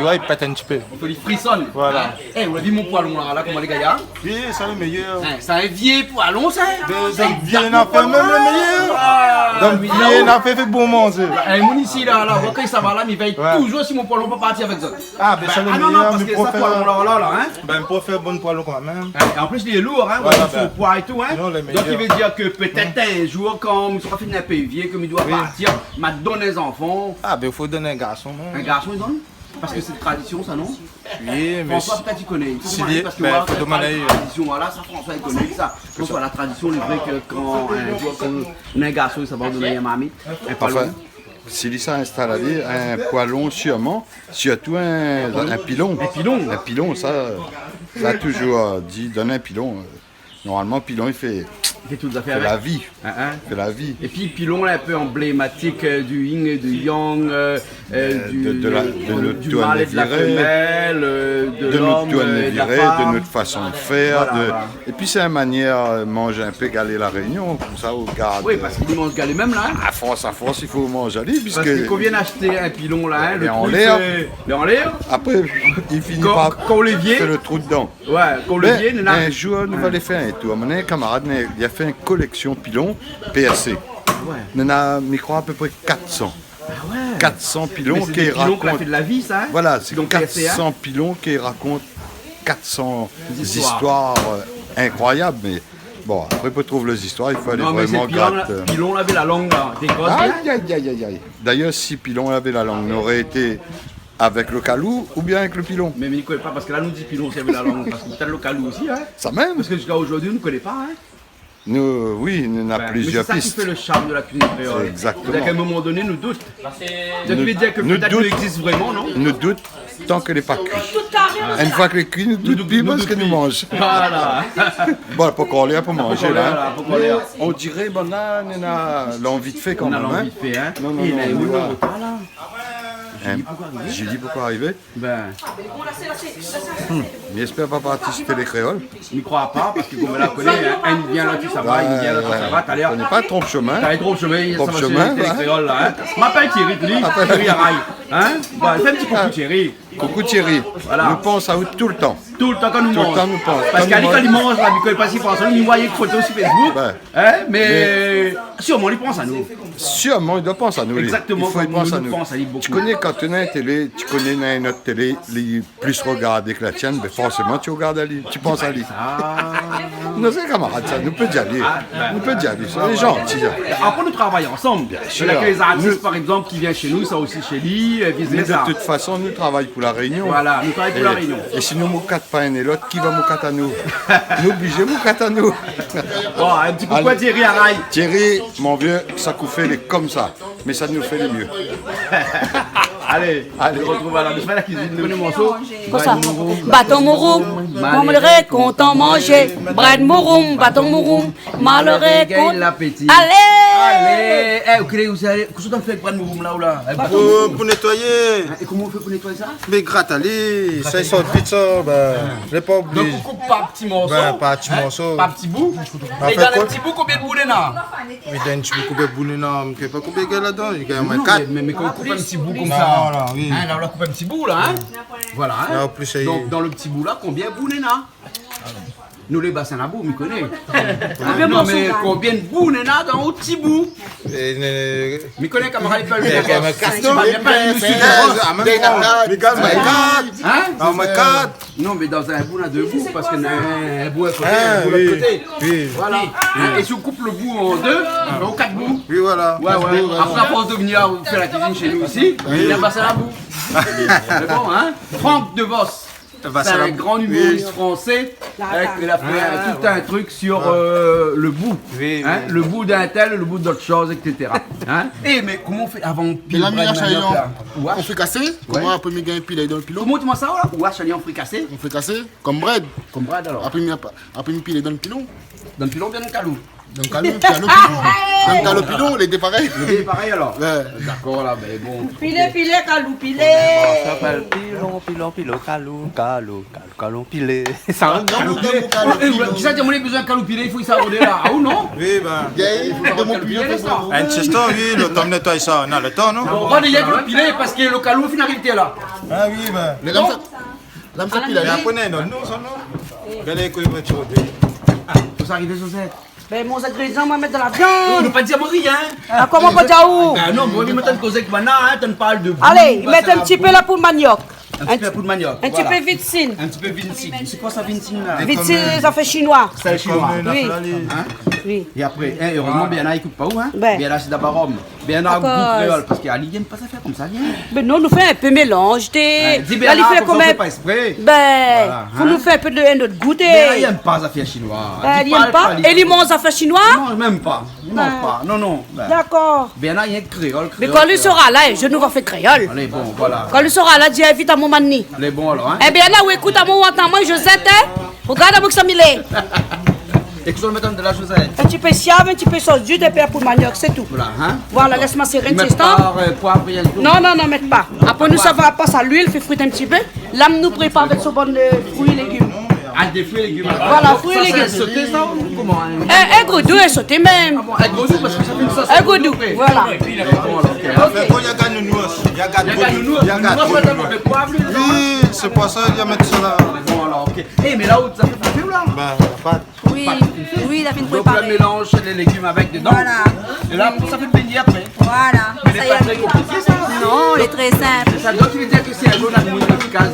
S8: Ouais, il pète un petit peu.
S2: Il faut les frissonner.
S8: Voilà.
S2: Eh, vous avez vu mon poêlon là, comment les gars?
S8: Oui, c'est le meilleur.
S2: C'est un vieux poêlon ça?
S8: Dans le vieux n'a fait même le meilleur. Dans le vieux n'a fait bon manger.
S2: Mon ici là, recueil ça va là, mais il veille toujours si mon poêlon peut partir avec ça.
S8: Ah, ben c'est le meilleur.
S2: Non, parce que ça poêlon là, hein?
S8: Ben pour faire bon poêlon quand même.
S2: Et en plus il est lourd, hein?
S8: Voilà,
S2: Son poids et tout, hein?
S8: Non, les
S2: Donc il
S8: meilleurs.
S2: veut dire que peut-être un jour quand il sera fini un peu vieux, comme il doit partir, il m'a donné des enfants.
S8: Ah, ben il faut donner un garçon.
S2: Un garçon il donne? Parce que c'est une tradition ça, non?
S8: Oui, mais.
S2: François peut-être il connaît. Il faut
S8: Si,
S2: demander parce que
S8: ben,
S2: moi,
S8: faut
S2: c'est pas
S8: demander,
S2: la tradition, voilà, ça François il connaît ça. Donc voilà, la tradition, il est vrai que quand un jour quand un garçon il va donner à mamie, un poêlon.
S3: Enfin, s'il s'est installé un poêlon sûrement, surtout un pilon. Un pilon, ça a toujours dit donner un pilon. Normalement, pilon, il fait
S2: Il fait toutes les affaires
S3: C'est
S2: avec.
S3: la vie. C'est la vie.
S2: Et puis Pilon là un peu emblématique du yin et du yang, du mâle et de la femelle, de l'homme et de la femme.
S3: De notre façon de faire.
S2: Voilà.
S3: Et puis c'est une manière de manger un peu galé la Réunion, comme ça on garde.
S2: Oui, parce qu'il mange galé même là. Hein.
S3: À force, il faut manger galé.
S2: Parce qu'on vient d'acheter un pilon là, hein, le
S3: en
S2: truc
S3: l'air.
S2: c'est en l'air.
S3: Après, il finit par
S2: Olivier
S3: faire le trou dedans.
S2: Ouais, quand Olivier
S3: Mais un jour, nous allons faire un tour. Mon camarade, il a fait une collection pilons PRC. Il en a, je crois, à peu près 400.
S2: Ah ouais.
S3: 400 pilons
S2: qui
S3: qui
S2: racontent.
S3: racontent.
S2: fait de la vie, ça. Hein,
S3: voilà, c'est
S2: donc
S3: 400 pilons qui racontent 400 histoires incroyables. Mais bon, après, pour trouver les histoires, il faut aller vraiment gratter.
S2: Pilon avait la langue là.
S3: Aïe. D'ailleurs, si Pilon avait la langue, n'aurait été avec le calou ou bien avec le pilon.
S2: Mais il ne connaît pas, parce que là, nous dit Pilon qui avait la langue. Parce que peut-être le calou aussi. Hein.
S3: Ça même.
S2: Parce que jusqu'à aujourd'hui, on ne connaît pas. Hein.
S3: Nous, oui, il y en a plusieurs
S2: pistes. C'est ça qui fait le charme de la cuisine créole.
S3: Exactement.
S2: C'est-à-dire qu'à un moment donné, nous doutons. Tu veux dire que peut-être qu'il existe vraiment, non?
S3: Nous doutons tant qu'elle n'est pas cuite. Une fois qu'elle est cuite, nous doutons plus parce que nous mangeons.
S2: Voilà.
S3: Bon, pas qu'on l'air pour manger là. On dirait, bon là, on a l'envie de faire quand même.
S2: On a l'envie de faire, hein.
S3: Non. J'ai dit pourquoi arriver.
S2: Ben.
S3: Mais j'espère pas participer les créoles.
S2: Je ne crois pas, parce que comme elle la connaît, un vient là, tu ça va, il vient là, tu ça va, t'as l'air.
S3: On n'est pas trompe chemin.
S2: T'as les trompe chemin, ça va chez les créoles là. Hein. Je m'appelle Thierry, Thierry Araï. Hein? Bon, fais un petit coucou Thierry.
S3: Coucou Thierry. Voilà. Nous pensons à vous tout le temps.
S2: Tout le temps quand nous mangeons.
S3: Tout le temps nous pensons.
S2: Parce qu'à quand il mange, là, il passe, il pense à nous, il voit une photo sur Facebook. Hein? Mais sûrement, il pense à nous.
S3: Sûrement, il doit penser à nous.
S2: Exactement,
S3: il faut penser à nous.
S2: Beaucoup.
S3: Tu connais quand tu as une télé, tu connais une autre télé, les plus regardée que la tienne, mais forcément tu regardes à lui, tu penses à lui. Nos camarades, ça, nous peut y aller. Nous peut y aller, c'est les gentils.
S2: Après, nous travaillons ensemble. Bien sûr. Les artistes, par exemple, qui viennent chez nous, ça aussi chez lui,
S3: mais de toute façon, nous travaillons pour la Réunion.
S2: Voilà, nous travaillons pour la Réunion.
S3: Et si nous ne moquons pas un et l'autre, qui va moquer à nous? Nous obligés de moquer à nous.
S2: Bon, un petit coup de Thierry Araï.
S3: Thierry, mon vieux, ça nous fait les comme ça, mais ça nous fait le mieux.
S2: Allez, on retrouve à la cuisine. Nous prenons morceau.
S10: Comme ça. Bâton mouroum, malheureux content manger. Bread mouroum, bâton mouroum, malheureux content.
S2: Allez! Qu'est-ce que tu fais avec bread mouroum là ou là?
S6: Pour nettoyer.
S2: Et comment on fait pour nettoyer ça?
S6: Mais gratte, allez. Ça, ils sont pizza, je n'ai pas oublié.
S2: Donc on coupe par petits morceaux.
S6: Par petits morceaux.
S2: Par petits bouts. Et dans les petits bouts, combien de bouts là?
S6: Mais dans un petit bout, combien de bouts là? Je ne sais pas combien il y a là-dedans. Il y a au moins 4.
S2: Mais quand on coupe un petit bout comme ça.
S6: Voilà, oui.
S2: Hein, là, on a coupé un petit bout, là. Hein? Voilà. Hein?
S6: Là, plus,
S2: donc, dans le petit bout, là, combien de bouts, Néna? Nous, les bassins à bout, on connaît. Non, mais combien de bouts, Néna, dans le petit bout? Je connais, camarade, il peut le faire. Non, mais dans un bout, on a 2 bouts, parce qu'un bout est de l'autre côté. Voilà. Et si on coupe le bout en 2, on a 4 bouts.
S6: Oui, voilà.
S2: Ouais. Après, à force de venir faire la cuisine chez nous aussi, il y a bassin à bout. C'est bon, hein? Franck De Vos. C'est un grand humoriste français. Il a fait tout un truc sur le bout. Hein? Le bout d'un tel, le bout d'autre chose, etc. Hein? Et mais comment on fait avant de piler?
S11: On fait casser. Comment après me gagner pile dans le pilon?
S2: Comment tu vois ça là? Ou acheter on fait casser?
S11: On fait casser comme bread.
S2: Comme bread alors.
S11: Après me piler dans le pilon.
S2: Dans le pilon bien dans le calou.
S11: Dans le calou, puis à l'opilon. Dans le pilon, les deux pareils.
S2: Les deux pareils alors? Ouais. D'accord là, mais bon.
S10: Pilé, calou, pilé.
S9: Ça s'appelle pilon, calou, pilé. Ça
S2: Qui ça demande besoin de calou pilé, il faut y s'arrondir là, ou non?
S6: Oui, ben.
S11: Il faut de mon pilon.
S6: Un cheston, oui, le temps nettoie ça. On a le temps, non?
S2: On va déjà le pilé parce que le calou finit arrivé là.
S6: Ah oui, ben.
S11: Les lames ça pile.
S6: Mais après, non, ça non. Regardez quoi il va chaud.
S2: Faut s'arriver sur cette.
S10: Ben, mon ingrédient, moi, mettre de la viande.
S2: Ne pas dire rien.
S10: Comment on peut dire où?
S2: Non, moi, je vais mettre une cause avec Mana, tu parles de.
S10: Allez, mettre un petit peu là pour le manioc.
S2: Un petit peu pour le manioc.
S10: Un petit peu vincine.
S2: Un petit peu vincine. C'est quoi ça, vincine là?
S10: Vincine, ça fait chinois.
S2: C'est chinois.
S10: Oui.
S2: Oui. Et après, heureusement, Biana, il coupe pas où, hein? Biana, c'est d'abord Rome. Biana, un goût créole, parce qu'Ali n'aime pas ça faire comme ça, viens.
S10: Ben non, nous fait un peu mélange.
S2: Dis Biana, on fait pas exprès.
S10: Ben, vous nous faites un peu de notre goûter.
S2: Mais il n'aime pas ça faire chinois.
S10: Il n'aime pas? Et il mange ça fait chinois?
S2: Non, même pas. Il mange pas. Non.
S10: D'accord.
S2: Biana, il y a créole.
S10: Mais quand lui sera là, je nous vais faire créole.
S2: Allez, bon, voilà.
S10: Quand lui sera là, dis invite à mon mani.
S2: Allez, bon alors, hein?
S10: Eh bien là, écoute à mon entend, moi je zette, hein? Regarde à moi que ça m'y est.
S2: Et que je le mette de la chaussette.
S10: Un petit peu siave, un petit peu sauce d'huile et puis pour manioc, c'est tout.
S2: Voilà, hein.
S10: Voilà, laisse macérer un petit
S2: Mettre
S10: instant.
S2: poivre, rien du tout.
S10: Non, non, non, mettez pas. Après, nous, ça va passer à l'huile, fait frire un petit peu. Là, nous prépare avec ce bon fruits et légumes.
S2: Ah, des fruits et légumes.
S10: Voilà, fruits et légumes.
S2: Ça, c'est sauté ça ou comment hein?
S10: Un gros doux et sauté même.
S2: Un gros doux parce que ça fait une sauce.
S10: Un gros doux, voilà.
S8: Il y a gagné nous aussi. Il y a gagné nous.
S2: Il y a gagné.
S8: Oui, c'est pas ça, il y a mettre ça là.
S2: Bon alors, ok. Eh, mais là où ça fait pas ou là?
S8: Bah, la pâte.
S5: Oui, oui, il a fait une
S2: Donc le
S5: préparée.
S2: mélange les légumes avec dedans.
S5: Voilà.
S2: Et là, ça fait baigner après.
S5: Voilà.
S2: Mais c'est
S5: Ça y
S2: pas
S5: est.
S2: très compliqué ça.
S5: Non, il est très simple.
S2: Ça doit dire que c'est un bon animal efficace.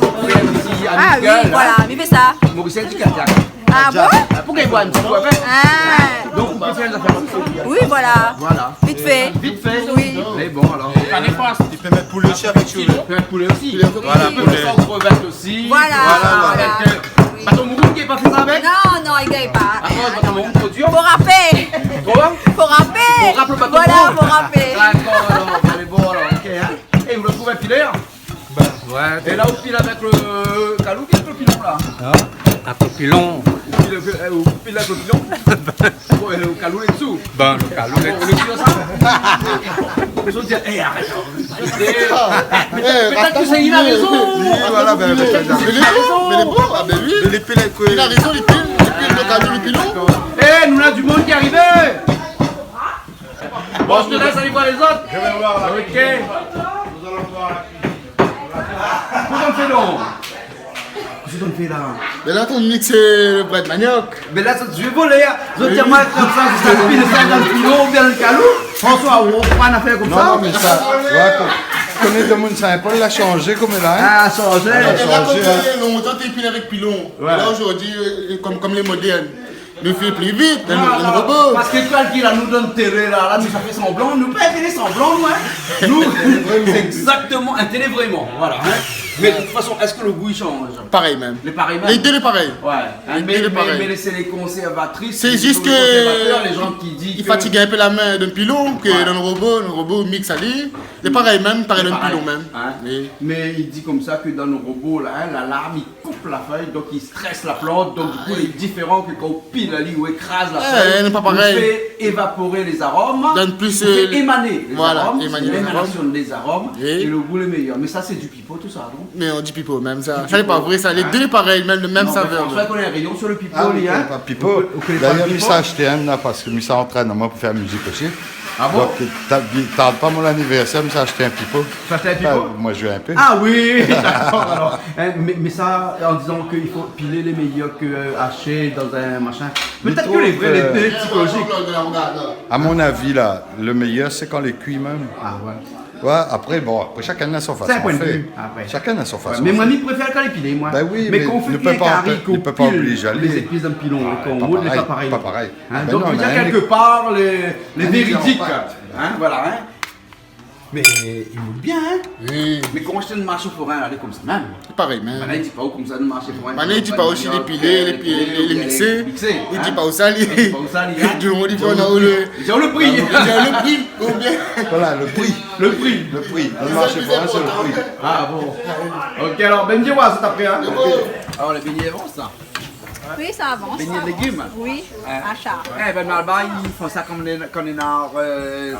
S5: Ah oui, voilà, il fait ça.
S2: Maurice du cardiaque.
S5: Ah bon?
S2: Pourquoi il boit un petit coup avec?
S5: Ah.
S2: Donc vous préférez les affaires comme ça?
S5: Oui, voilà.
S2: Voilà.
S5: Vite fait.
S2: Vite fait.
S5: Oui.
S2: Mais bon alors.
S8: Tu peux mettre poulet aussi avec tu veux.
S2: Un poulet aussi.
S8: Voilà,
S2: Un peu
S8: poulet.
S2: de sauce crevette aussi.
S5: Voilà.
S2: Avec bâton mouroum qui n'est pas fait ça avec?
S5: Non, non, il gagne pas.
S2: Ah non, bâton mouroum trop dur.
S5: Faut râper.
S2: Quoi?
S5: Faut râper.
S2: On râpe le bâton
S5: Voilà,
S2: mouroum.
S5: faut râper.
S2: D'accord alors. Mais bon alors, ok hein. Et vous le trouvez filaire? Ouais. Et là, on pile avec le calou, qu'est-ce que le pilon là?
S9: Un peu pilon.
S2: Vous pile avec le pilon? Ouais, le calou est dessous.
S9: Ben, le calou.
S2: Le pilon ça? Je veux dire, hé, arrête. Peut-être que c'est il a raison.
S3: Oui, voilà, ben,
S11: Mais les bons, ah ben oui.
S8: Les pilets que.
S11: Il a raison, les piles le calou, le pilon.
S2: Eh, nous on a du monde qui est arrivé. Bon, je te laisse aller voir les autres.
S8: Je vais voir là.
S2: Ok.
S8: Nous allons voir là.
S2: Qu'est-ce qu'on fait donc? Qu'est-ce qu'on fait là?
S11: Mais là, on mixe le bras de manioc.
S2: Mais là, je vais voler. Je veux dire, moi, comme ça, je suis pile 50 kilos ou bien le calou. François, on prend une affaire comme ça.
S3: Non, mais ça, ouais, connais de mon Saint-Paul, il a changé comme là. Hein?
S2: Ah, changé.
S11: Et là,
S3: changé,
S11: quand longtemps, t'es pilé avec pilon. Et là, aujourd'hui, comme les modernes, nous fait plus vite, dans le robot.
S2: Parce que quand il nous donne télé là, nous ça fait semblant, nous pas télé semblant, nous, hein. Nous, c'est exactement un télé vraiment, voilà. Hein. Mais de toute façon, est-ce que le goût il change?
S11: Pareil même.
S2: Les pareils même.
S11: Les deux, les pareils.
S2: Ouais. Hein,
S11: Les deux, pareils.
S2: mais laissez les conservatrices.
S11: C'est
S2: les
S11: juste
S2: conservateurs,
S11: que
S2: les gens qui disent
S11: il fatigue un peu la main d'un pilon que dans le robot mixe à lui. C'est pareil même, pareil d'un pilon même.
S2: Hein.
S11: Oui.
S2: Mais il dit comme ça que dans le robot là, hein, la lame il coupe la feuille, donc il stresse la plante, donc du coup il est différent que quand on pile la lit ou écrase la feuille.
S11: n'est pas pareil.
S2: On fait évaporer les arômes,
S11: Donne plus
S2: on fait émaner les
S11: voilà,
S2: arômes,
S11: émaner les
S2: l'émanation des arômes
S11: Oui.
S2: et le goût est meilleur. Mais ça c'est du pipeau tout ça, non?
S11: Mais on dit pipeau même ça. Ça n'est pas vrai, ça. Les deux, les pareils, même le même saveur.
S2: Je qu'on a un rayon sur le pipeau,
S3: Ah,
S2: les
S3: oui,
S2: hein?
S3: pas Pipo. D'ailleurs, il s'est acheté un là parce que il s'est entraîné moi pour faire musique aussi.
S2: Ah bon?
S3: Donc, t'as pas mon anniversaire, il s'est acheté un Pipo.
S2: Ça fait un pipeau?
S3: Moi, je joue un peu.
S2: Ah oui, d'accord. Alors, hein, mais ça, en disant qu'il faut piler les meilleurs que hacher dans un machin. Peut-être que les vrais, les psychologiques.
S3: À mon avis, là, le meilleur, c'est quand les cuits même.
S2: Ah ouais.
S3: Ouais, après, chacun a son façon
S2: C'est un point de
S3: de faire.
S2: vue, après.
S3: Chacun a son façon
S2: Mais
S3: de
S2: moi,
S3: faire.
S2: je préfère quand les piler, moi.
S3: Ben oui,
S2: mais
S3: mais
S2: qu'on fait
S3: ne
S2: piler
S3: peut pas-
S2: carré, qu'on
S3: ne peut pas
S2: pile
S3: obliger à
S2: les
S3: aller.
S2: épices d'un pilon, qu'on
S3: pas
S2: roule, n'est pas
S3: pareil,
S2: pareil.
S3: pas pareil.
S2: Hein,
S3: Ben
S2: donc,
S3: non,
S2: il y a
S3: mais un-
S2: quelque part les
S3: un
S2: véridiques.
S3: impact.
S2: Hein, voilà, hein. Mais il moule bien, hein.
S11: Oui.
S2: Mais quand je te marche au forain, elle est comme ça même.
S11: C'est pareil même.
S2: Maintenant, il dit pas où comme ça de marcher au forain.
S11: Maintenant, il dit pas aussi les piler, les mixer. Il dit pas où ça, il
S2: dit pas où ça, hein.
S11: dit on dit on a où le.
S2: Ils ont le prix.
S11: Il dit le prix, combien?
S3: Voilà, le prix.
S2: Le prix.
S3: Le prix. Le marché forain, c'est le prix.
S2: Ah bon. Ok, alors, ben dis-moi, c'est après, hein. Alors, les beignets vont ça.
S5: Oui, ça avance.
S2: Beignets de légumes.
S5: Oui, achat.
S2: Eh ben, là-bas, ils font ça comme les canards, les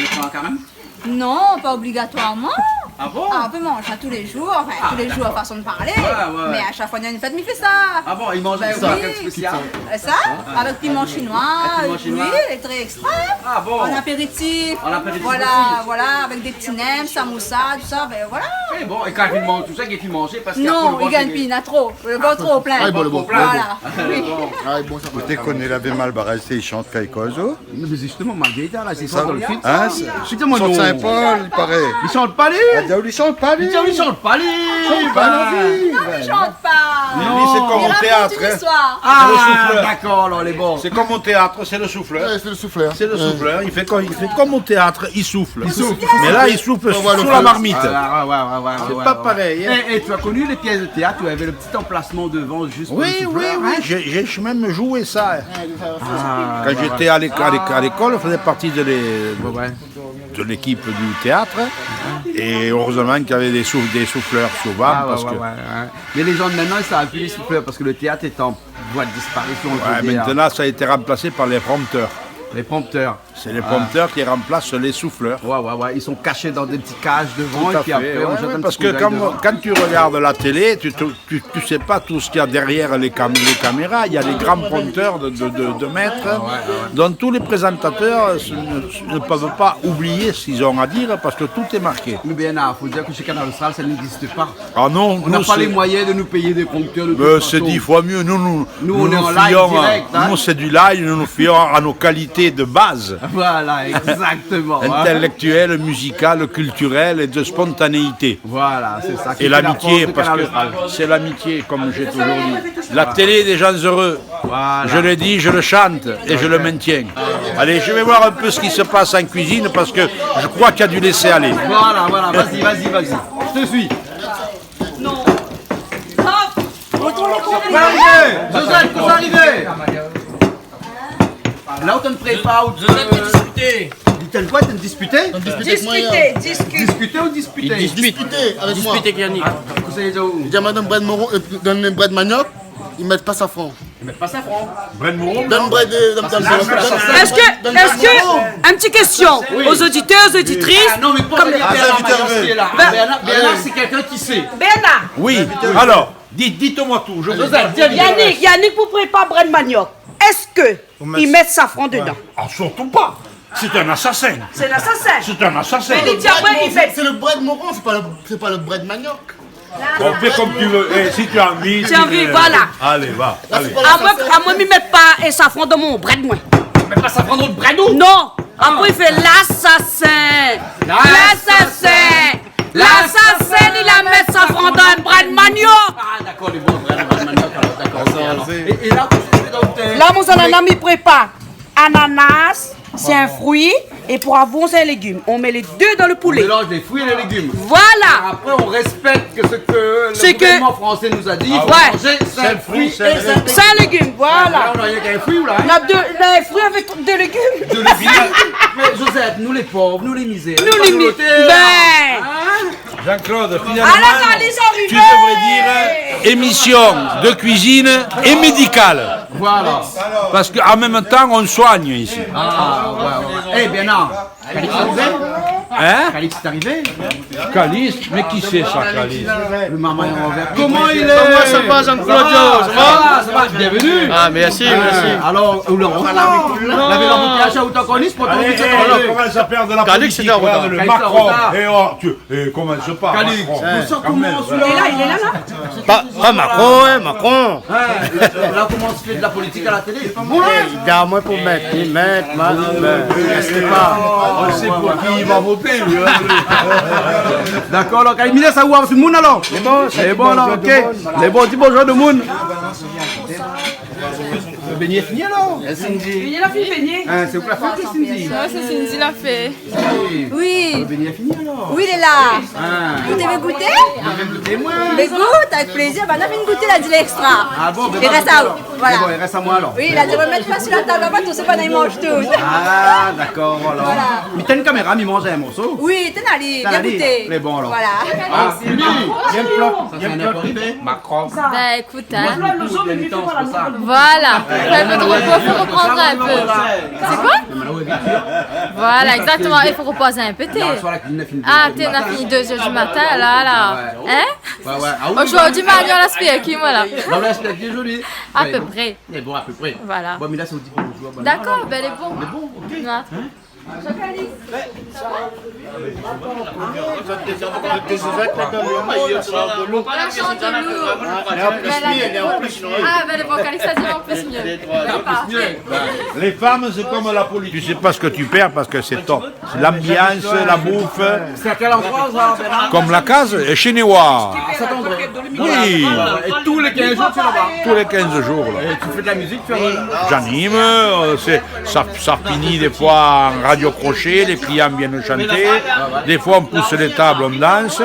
S2: plans quand même.
S5: Non, pas obligatoirement.
S2: Ah bon?
S5: Ah, on peut manger tous les jours, enfin tous les jours, façon de parler.
S2: Ouais.
S5: Mais à chaque fois qu'il y a une fête, il fait ça.
S2: Ah bon, ils mangent
S5: Ben
S2: ça,
S5: oui.
S2: quel spécial?
S5: Ça, avec piment chinois,
S2: piment chinois.
S5: huile, très extrême.
S2: Ah bon?
S5: En apéritif.
S2: En apéritif
S5: Voilà,
S2: aussi.
S5: voilà, avec des petits nems, samoussa, tout ça, ben voilà.
S2: Eh bon, et quand ils mangent tout ça, qu'ils puissent manger parce qu'il y a
S5: Non, il gagne pis, il a trop. Le bon trop plein.
S11: Ah, bon, le bon.
S5: Voilà. Oui.
S11: Ah, bon, ça
S3: Vous connaissez la vie mal barrée, il chante quelque chose.
S2: Mais justement, Margarita, là, c'est
S3: Ça,
S2: dans le film.
S3: hein,
S2: C'est moi
S3: Chante
S2: non.
S3: Saint-Paul, il paraît.
S2: Ils chantent pas les.
S3: Ah, il chante pas, lui.
S2: Ils chantent pas les.
S3: Chante pas, la vie.
S5: Non, il chante pas.
S8: Non, c'est comme
S5: Il
S8: au
S5: raconte
S8: théâtre.
S5: une
S8: Hein.
S5: histoire.
S2: Ah,
S8: le souffleur.
S2: d'accord, alors les bons.
S8: C'est comme au théâtre, c'est le souffleur.
S11: c'est le souffleur.
S8: C'est le souffleur. Il fait comme au théâtre, il souffle. Mais là, il souffle sous la marmite.
S2: Ouais.
S8: C'est pas pareil. Hein.
S2: Et tu as connu les pièces de théâtre où il y avait le petit emplacement devant juste pour le
S8: Oui,
S2: souffleur, hein?
S8: j'ai même joué ça. Quand j'étais à l'école, je faisais partie de les.
S12: de l'équipe du théâtre. Et heureusement qu'il y avait des souffleurs souvent. Parce que...
S2: Mais les gens de maintenant, ils ne savent plus les souffleurs parce que le théâtre est en voie de disparition.
S12: Maintenant, ça a été remplacé par les prompteurs.
S2: Les prompteurs.
S12: C'est les prompteurs qui remplacent les souffleurs.
S2: Ouais. Ils sont cachés dans des petites cages devant et puis après on jette un
S12: parce
S2: petit coup
S12: que
S2: d'œil devant.
S12: quand tu regardes la télé, tu sais pas tout ce qu'il y a derrière les caméras. Il y a les grands prompteurs de maîtres. Donc tous les présentateurs ne peuvent pas oublier ce qu'ils ont à dire parce que tout est marqué.
S2: Nous, bien, il faut dire que chez Canal Austral, ça n'existe pas.
S12: Ah non,
S2: on n'a pas les moyens de nous payer des prompteurs.
S12: C'est 10 fois mieux. Nous
S2: on est en live direct.
S12: Nous, c'est du live. Nous nous fions à nos qualités de base.
S2: Voilà, exactement.
S12: Intellectuelle, musicale, culturelle et de spontanéité.
S2: Voilà, c'est ça.
S12: Et l'amitié, parce que c'est l'amitié, comme j'ai toujours dit. La télé des gens heureux. Voilà. Je le dis, je le chante et je le maintiens. Allez, je vais voir un peu ce qui se passe en cuisine parce que je crois qu'il y a du laisser aller.
S2: Voilà, vas-y. Je te suis.
S10: Non.
S2: Joseph, vous arrivez. Là où tu ne prépare, Joseph, tu discuter. Dis-tu quoi, tu discuter? Discuter ou disputer?
S11: Discuter avec moi.
S9: Discuter avec Yannick.
S11: Il dit à madame Brad Moron, donne une brad manioc, ils mettent pas safran.
S2: Ils mettent pas safran.
S12: Brad Moron?
S11: Donne brad
S10: Est-ce que, une petite question aux auditeurs, aux auditrices.
S2: Non, mais pas Bernard, c'est quelqu'un qui sait.
S10: Bernard.
S12: Oui, alors, dites-moi tout.
S10: Yannick, vous préparez brad manioc. Est-ce que ils mettent safran dedans?
S12: Ah, surtout pas. C'est un assassin.
S10: C'est l'assassin.
S12: C'est un assassin.
S10: Mais il dit après, il fait.
S11: C'est le brad Moron, c'est pas le brad manioc.
S12: On fait comme tu veux. Si tu as envie.
S10: J'ai envie, voilà.
S12: Allez, va. Allez.
S10: À moi, ils mettent pas un safran dans mon bread, moi.
S2: Ils mettent pas safran dans le bredo?
S10: Non. Après, il fait l'assassin. L'assassin, il a mis safran dans un bread manioc.
S2: Ah, d'accord, les bons bread manioc, d'accord. Et là,
S10: là, mon ananas, il prépare. Ananas, c'est un fruit. Et pour avoir, c'est un légume. On met les deux dans le poulet.
S2: On mélange les fruits et les légumes.
S10: Voilà.
S2: Après, on respecte ce que le gouvernement français nous a dit. Il faut manger 5 fruits et
S10: 5 légumes. Voilà.
S2: Là, on n'a rien qu'un fruit ou là?
S10: On a des fruits avec 2 légumes.
S2: Mais Joseph, nous les pauvres, nous les misères.
S10: Nous les misères.
S12: Jean-Claude, finalement,
S10: tu
S12: devrais dire émission de cuisine et médicale.
S2: Voilà.
S12: Parce qu'en même temps, on soigne ici.
S2: Eh bien non. Calix est arrivé?
S12: Hein?
S2: Calix est arrivé?
S12: Calix? Mais qui c'est ça, Calix?
S2: Le maman est envers. Comment il est?
S9: Comment ça va, Jean-Claude?
S2: Ça va, bienvenue.
S9: Ah, merci.
S2: Alors, où l'on va laver l'embouteillage à Outaconis pour
S12: Allez, on commence à perdre de la
S9: Calix,
S12: politique.
S9: c'est un
S12: Regarde, le
S2: Calix,
S12: Macron.
S2: c'est
S12: Comment se passe?
S2: Calix, ça commence là.
S10: Il est là.
S9: Pas Macron, hein, Macron.
S2: Là, comment on se fait de la politique à la télé?
S9: Il a moins pour mettre. Il met, restez pas.
S12: On sait pour qui il va voter, lui.
S2: D'accord, alors, quand il me dit ça, où est-ce que Moun alors? C'est bon, là, ok. Les bons, dis bonjour de Moun. Le beignet est fini alors?
S10: Il est là, fille beignet.
S2: C'est où la femme qui Cindy?
S7: Ça, c'est Cindy l'a fait.
S5: Oui.
S2: Le beignet est fini alors?
S5: Oui, il est là.
S2: Vous
S5: devez goûter?
S2: goûter moi?
S5: Mais goûte, avec plaisir. Bah, on a fait une goûter, il a dit l'extra.
S2: Ah bon,
S5: Il reste à vous. Voilà.
S2: Bon, il reste à moi alors.
S5: Oui, il a dit remettre pas sur la table. Après, tout ce qu'on a, il mange tout.
S2: Ah, d'accord, alors.
S5: Voilà.
S2: Mais t'as une caméra, mais il mange un morceau.
S5: Oui, t'es allé, bien goûté.
S2: C'est bon alors.
S5: Voilà.
S2: Ah, Cindy, viens le plat. Ça, c'est un peu arrivé. Macron.
S7: Bah écoute, hein.
S2: C'est ça.
S7: Voilà. Il faut reprendre un peu. C'est quoi? Voilà, exactement. Il faut reposer un peu. Ah, t'es on a fini 2h du matin, là. Hein? Aujourd'hui, Mario l'a spécial, moi, là.
S2: Non, mais c'est bien joli.
S7: À peu près.
S2: Mais bon, à peu près.
S7: Voilà.
S2: Bon, mais là, c'est au dit qu'on joue.
S7: D'accord, ben elle est bon.
S2: Elle est bon, ok.
S7: Ah, ben le vocaliste a dit en plus mieux.
S12: Les femmes, c'est comme la politique. Tu sais pas ce que tu perds parce que c'est top. L'ambiance, la bouffe.
S2: C'est à quel endroit, ça?
S12: Comme la case, chez Néwa. Oui.
S2: Et tous les 15 jours, tu es là-bas?
S12: Tous les 15 jours. Là.
S2: Et tu fais de la musique, tu as...
S12: J'anime, ça finit des fois en radio crochet, les clients viennent chanter, des fois on pousse les tables, on danse,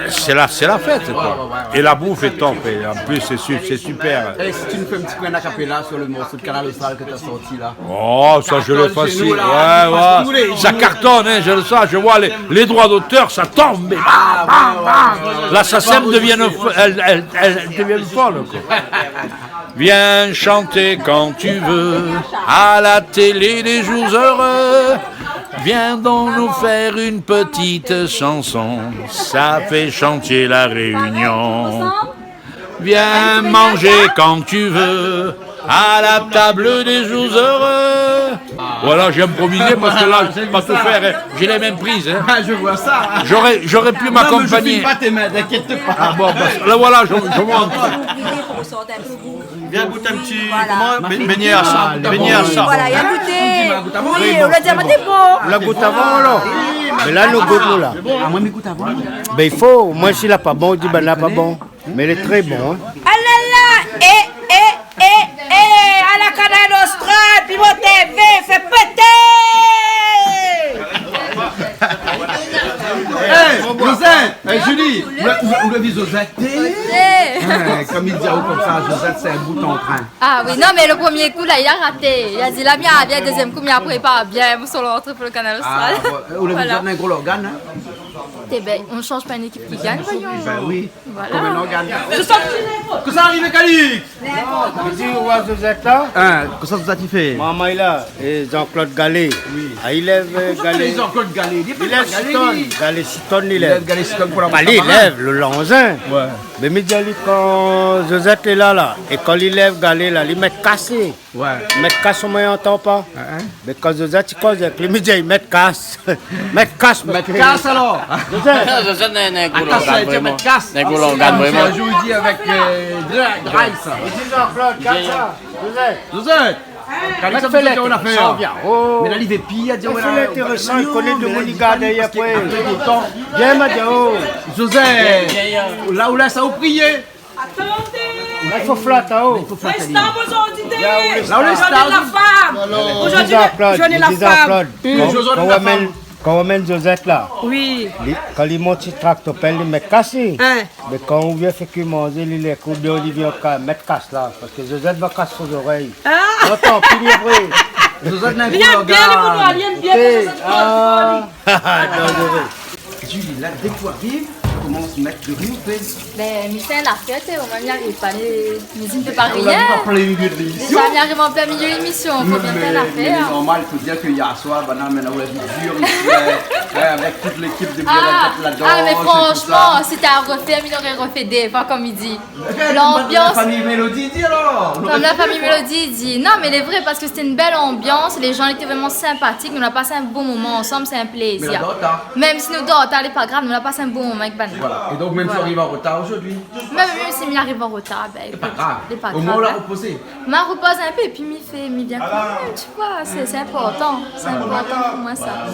S12: c'est la fête, quoi. Et la bouffe est top, et en plus, c'est super.
S1: Et si tu nous fais un petit peu un acapella sur le morceau de Canal Austral que tu as sorti là.
S12: Oh, ça je le facile. Ouais. Ça cartonne, hein, je le sais. Je vois les droits d'auteur, ça tombe. La SACEM devient folle, quoi. Viens chanter quand tu veux, à la télé des jours heureux. Viens donc nous faire une petite chanson, ça fait chanter la réunion. Viens manger quand tu veux, à la table des jours heureux. Voilà, j'ai improvisé parce que là, je ne peux pas tout faire, j'ai les mêmes prises. Hein.
S1: Je vois ça.
S12: J'aurais pu m'accompagner.
S1: Je ne pas tes mains, t'inquiète pas.
S12: Ah bon, là voilà, je monte.
S8: Viens goûter un petit.
S5: Voilà.
S8: Comment beignet à ça. Beignet à ça.
S5: Voilà, il y a goûté. Oui, on l'a dit, c'est bon.
S9: La goutte avant alors. Mais là, nous goûtons là.
S1: Ah, moi, mes gouttes avant.
S9: Ben il faut, moi s'il n'a pas bon, on dit ben là pas bon. Mais il est très bon. Hein.
S10: Ah là là, à la Canal Austral, Piment TV, fait péter.
S1: Josette, Julie, où le dit Josette? Comme il dit comme ça, Josette, c'est un bouton en train.
S7: Ah oui, non, mais le premier coup, là, il a raté. Il a dit, là, bien, le deuxième coup, il a préparé bien sur l'entrée pour le Canal Austral.
S1: Où le dit un gros organe, hein?
S7: Eh ben, on ne change pas une équipe qui gagne, voyons.
S1: Ben oui,
S7: voilà.
S1: Comme un organe.
S8: Que ça arrive, Calix?
S9: Tu dis où vous êtes là?
S1: Que ça vous a fait?
S9: Maman est là, et Jean-Claude Gallet. Oui. Ah, il lève Gallet.
S1: Jean-Claude Gallet.
S9: Il lève Citon. Gallet Citon, il lève.
S1: Gallet Citon pour la
S9: il lève le langin. Ouais. Mais il dit quand Josette est là, et quand il lève Gallet, là, il met cassé.
S1: Ouais.
S9: Mettre casse, on n'entend pas. Mais quand Josette, il cause avec lui, il dit mettre casse. Mettre casse.
S1: Mettre casse alors.
S9: Josette
S1: n'est pas casse. N'est pas vraiment. Je vous dis avec Grace.
S9: Jean-Claude, casse ça.
S1: Josette. Quand ça fait on a fait. Mais là, il est pire.
S9: C'est intéressant, il connaît de mon garde après. Viens, Madeo.
S1: Josette. Là où là, ça a prié.
S10: Attendez.
S9: Il faut flatter.
S10: Là, on est la femme.
S9: Aujourd'hui,
S10: je suis la femme.
S9: Quand on mène Josette là,
S10: oui.
S9: Quand il monte sur tractopelle, il met cassé. Mais quand on vient faire qu'il mange, il est coups d'olivier, il met casse là. Parce que Josette va casser ses oreilles. Attends, puis il est vrai.
S10: Josette n'a pas de bien,
S1: Julie, là, dès que tu arrives, comment se mettre de rue,
S7: Ben, Michel, la fête, on n'y arrive pas. Mais il ne fait pas rien.
S1: On arrive en plein milieu de l'émission.
S7: Déjà, on arrive en plein milieu de l'émission. Il faut bien faire l'affaire.
S1: C'est normal, il faut dire qu'il y a soir, maintenant, on a vu dur ici, avec toute l'équipe de Biolette là-dedans.
S7: Ah, mais franchement, si t'as refait, il aurait refait des fois, comme il dit. L'ambiance.
S1: La famille Mélodie dit alors.
S7: Comme la famille Mélodie dit. Non, mais il est vrai, parce que c'était une belle ambiance. Les gens étaient vraiment sympathiques. Nous, on a passé un bon moment ensemble, c'est un plaisir. Même si nous dort, c'est pas grave, nous, on a passé un bon moment avec Ben.
S1: Voilà. Et donc, même si on arrive en retard aujourd'hui.
S7: Même si il arrive en retard, ben.
S1: C'est pas grave.
S7: C'est pas
S1: Au moins, on l'a reposé.
S7: M'a repose un peu et puis m'y vient quand même, tu vois, c'est important. C'est important pour moi ça.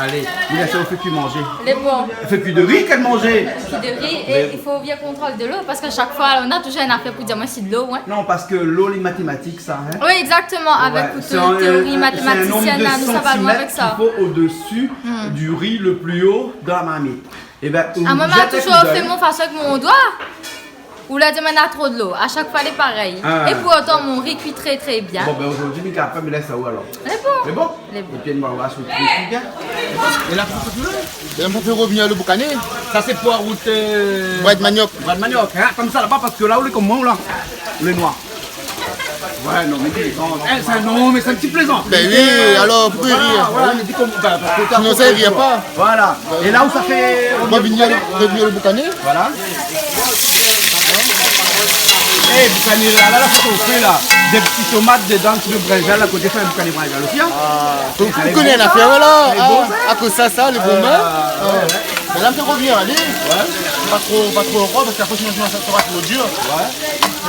S1: Allez, il a ça au fait plus manger.
S7: Les bons.
S1: Il fait plus de riz qu'elle mangeait.
S7: Plus de riz et il faut bien contrôle de l'eau parce que chaque fois on a toujours une affaire pour dire moi c'est de l'eau, ouais.
S1: Non, parce que l'eau, les mathématiques, ça. Hein?
S7: Oui, exactement, avec toute théorie mathématicienne, nous ça va loin avec ça.
S1: Il faut au-dessus du riz le plus haut dans la marmite. Et ben,
S7: à maman a toujours fait mon façon avec mon doigt. Ou la demande a trop de l'eau, à chaque fois elle est pareille. Et pour autant mon riz cuit très très bien.
S1: Bon ben aujourd'hui il pas me laisse ça où alors.
S7: Les bons.
S1: Les bons.
S7: Les bons.
S1: Et puis on va sur le cuit bien. Et là pour
S11: ben on peut revenir le boucané.
S1: Ça c'est pour la route
S11: Bois de manioc.
S1: Bois de manioc, hein? Comme ça là-bas parce que là où les comme moi là, les noirs. Ouais, non, mais c'est un petit plaisant.
S11: Ben oui, alors pourquoi rire?
S1: Voilà, mais dis comme parce que
S11: sinon ça ne vient pas.
S1: Voilà. Et là où ça fait.
S11: On va revenir le boucané.
S1: Voilà. Eh, boucané là, la photo fait là. Des petites tomates dedans, le brinjal à côté, faire un boucané brinjal aussi.
S11: Vous connaissez l'affaire là? À cause ça, le bon main. Mais là, on peut revenir, allez. pas trop roi parce qu'après sinon ça sera trop dur. Ouais.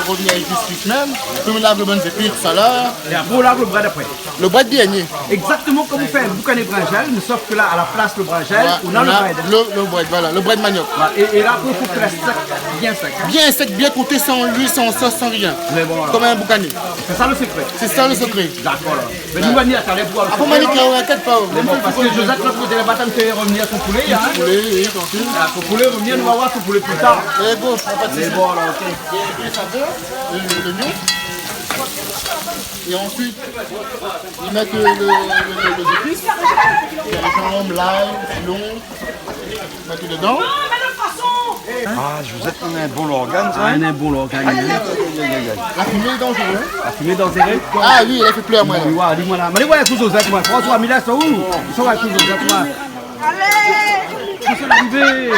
S11: On revient avec plus même. Puis on lave le bon épices, ça là.
S1: Et après on lave le bread après.
S11: Le bread bien.
S1: Exactement comme vous faites un boucan de brinjal, mais sauf que là à la place le brinjal, on a le bread.
S11: Le bread, voilà, le bread manioc.
S1: Et là il faut que la sec, bien sec. Hein?
S11: Bien sec, bien côté sans huile, sans sauce, sans rien.
S1: Mais bon,
S11: comme un boucané.
S1: C'est ça le secret.
S11: C'est ça le secret.
S1: D'accord. Mais nous manier attendez pour
S11: après manier qu'il y a un pas.
S1: Parce que Josette l'autre côté de la bataille fait revenir son poulet. Hein?
S11: Poulet, oui, tranquille.
S1: Son poulet revenir, nous va voir son poulet plus tard.
S11: C'est bon, pas de soucis.
S1: C'est bon là, ok.
S11: L'oignon. Et ensuite, ils mettent les épices. Gingembre, l'ail, long. Ils mettent dedans.
S3: Ah, Josette, on a un bon organe, ça.
S1: On a un bon organe.
S11: La fumée est dangereuse.
S1: La fumée est dangereuse.
S11: Ah oui, elle a fait pleurer moi.
S1: Dis-moi là. Mais dis-moi, il faut Josette, moi. François, Mila, c'est où? Ils sont avec Josette, moi. Allez! Ils sont arrivés.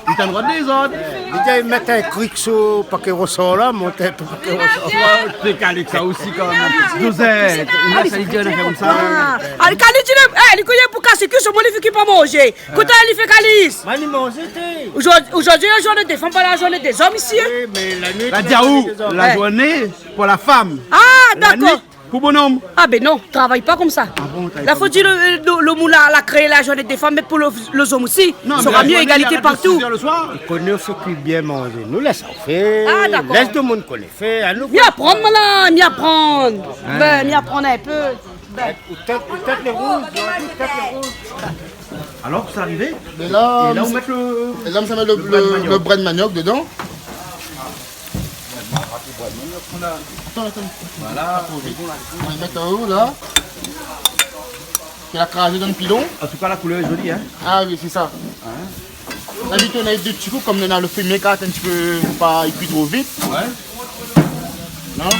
S1: Il t'a le droit des autres.
S9: Il mettre un cric sur pas qu'il ressort là, monter un peu pas qu'il ressort.
S1: C'est calé que ça aussi quand même. Josette, on a sali dire comme ça.
S10: Ah, le calice, il connaît pour casser que ce monde il fait pas manger. Quand il fait calice.
S9: Mani manger t'es.
S10: Aujourd'hui, la journée des femmes, pas la journée des hommes ici.
S9: Oui, mais la nuit.
S1: La diaou, la journée pour la femme.
S10: Ah, d'accord.
S1: Pour bonhomme.
S10: Ah ben non, travaille pas comme ça. Là, faut dire le moulin a créé la journée des femmes, mais pour les hommes aussi. Il sera mieux égalité partout.
S9: Il connaît ce qui bien manger. Nous laissons faire.
S10: Ah d'accord.
S9: Laisse tout le monde connaît faire.
S10: M'y apprendre, là, m'y apprendre. Ben, m'y apprendre un peu.
S9: Peut-être les rouges.
S1: Alors, c'est arrivé.
S11: Et là,
S1: on met le.
S11: Et là, on met le bread manioc dedans. Voilà. On va mettre en haut là. Il a crasé dans le pilon.
S1: En tout cas, la couleur est jolie, hein.
S11: Ah oui, c'est ça. D'habitude, on a deux petits coups comme on a le fumier quand un petit peu pas cuire trop vite. Ouais. Non.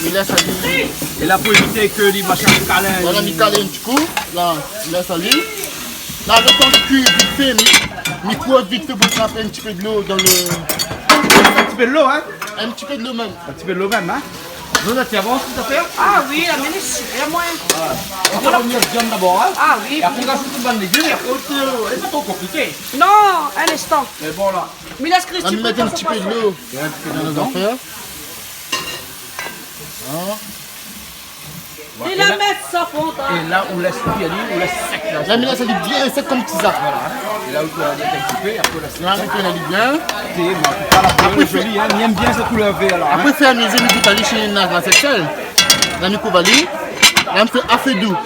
S11: Il laisse aller.
S1: Et là, pour éviter que les machins calent.
S11: Voilà, il cale un petit coup. Là, il laisse aller. Là, le temps de cuire vite fait, mais cuire vite fait pour trapper un petit peu de l'eau dans le.
S1: Un petit peu de l'eau, hein.
S11: Un petit peu de l'eau même.
S1: Un petit peu de l'eau même, hein. Josette, tu avances tout à fait?
S10: Ah oui, la mine est super moins.
S1: On va revenir viande d'abord, hein.
S10: Ah oui.
S1: Et après, on rajoute une bande de légumes et après, c'est pas trop compliqué.
S10: Non, un instant.
S1: Mais bon, là.
S10: Mais laisse Christy.
S11: On va mettre un petit peu de l'eau dans nos affaires.
S10: Et la mettre ça fond.
S1: Et là, on laisse cuire, on laisse sec.
S11: Là, mais là, ça dit bien sec comme petit ça.
S1: Voilà. Et là, on peut aller un petit peu et après, on laisse.
S11: Là, on dit bien.
S1: Après, joli, hein. On aime bien cette couleur verte, alors.
S11: Après, faire amuser, nous tout aller chez la sexuelle. Là, nous pouvons aller. Là, on fait affaire doux.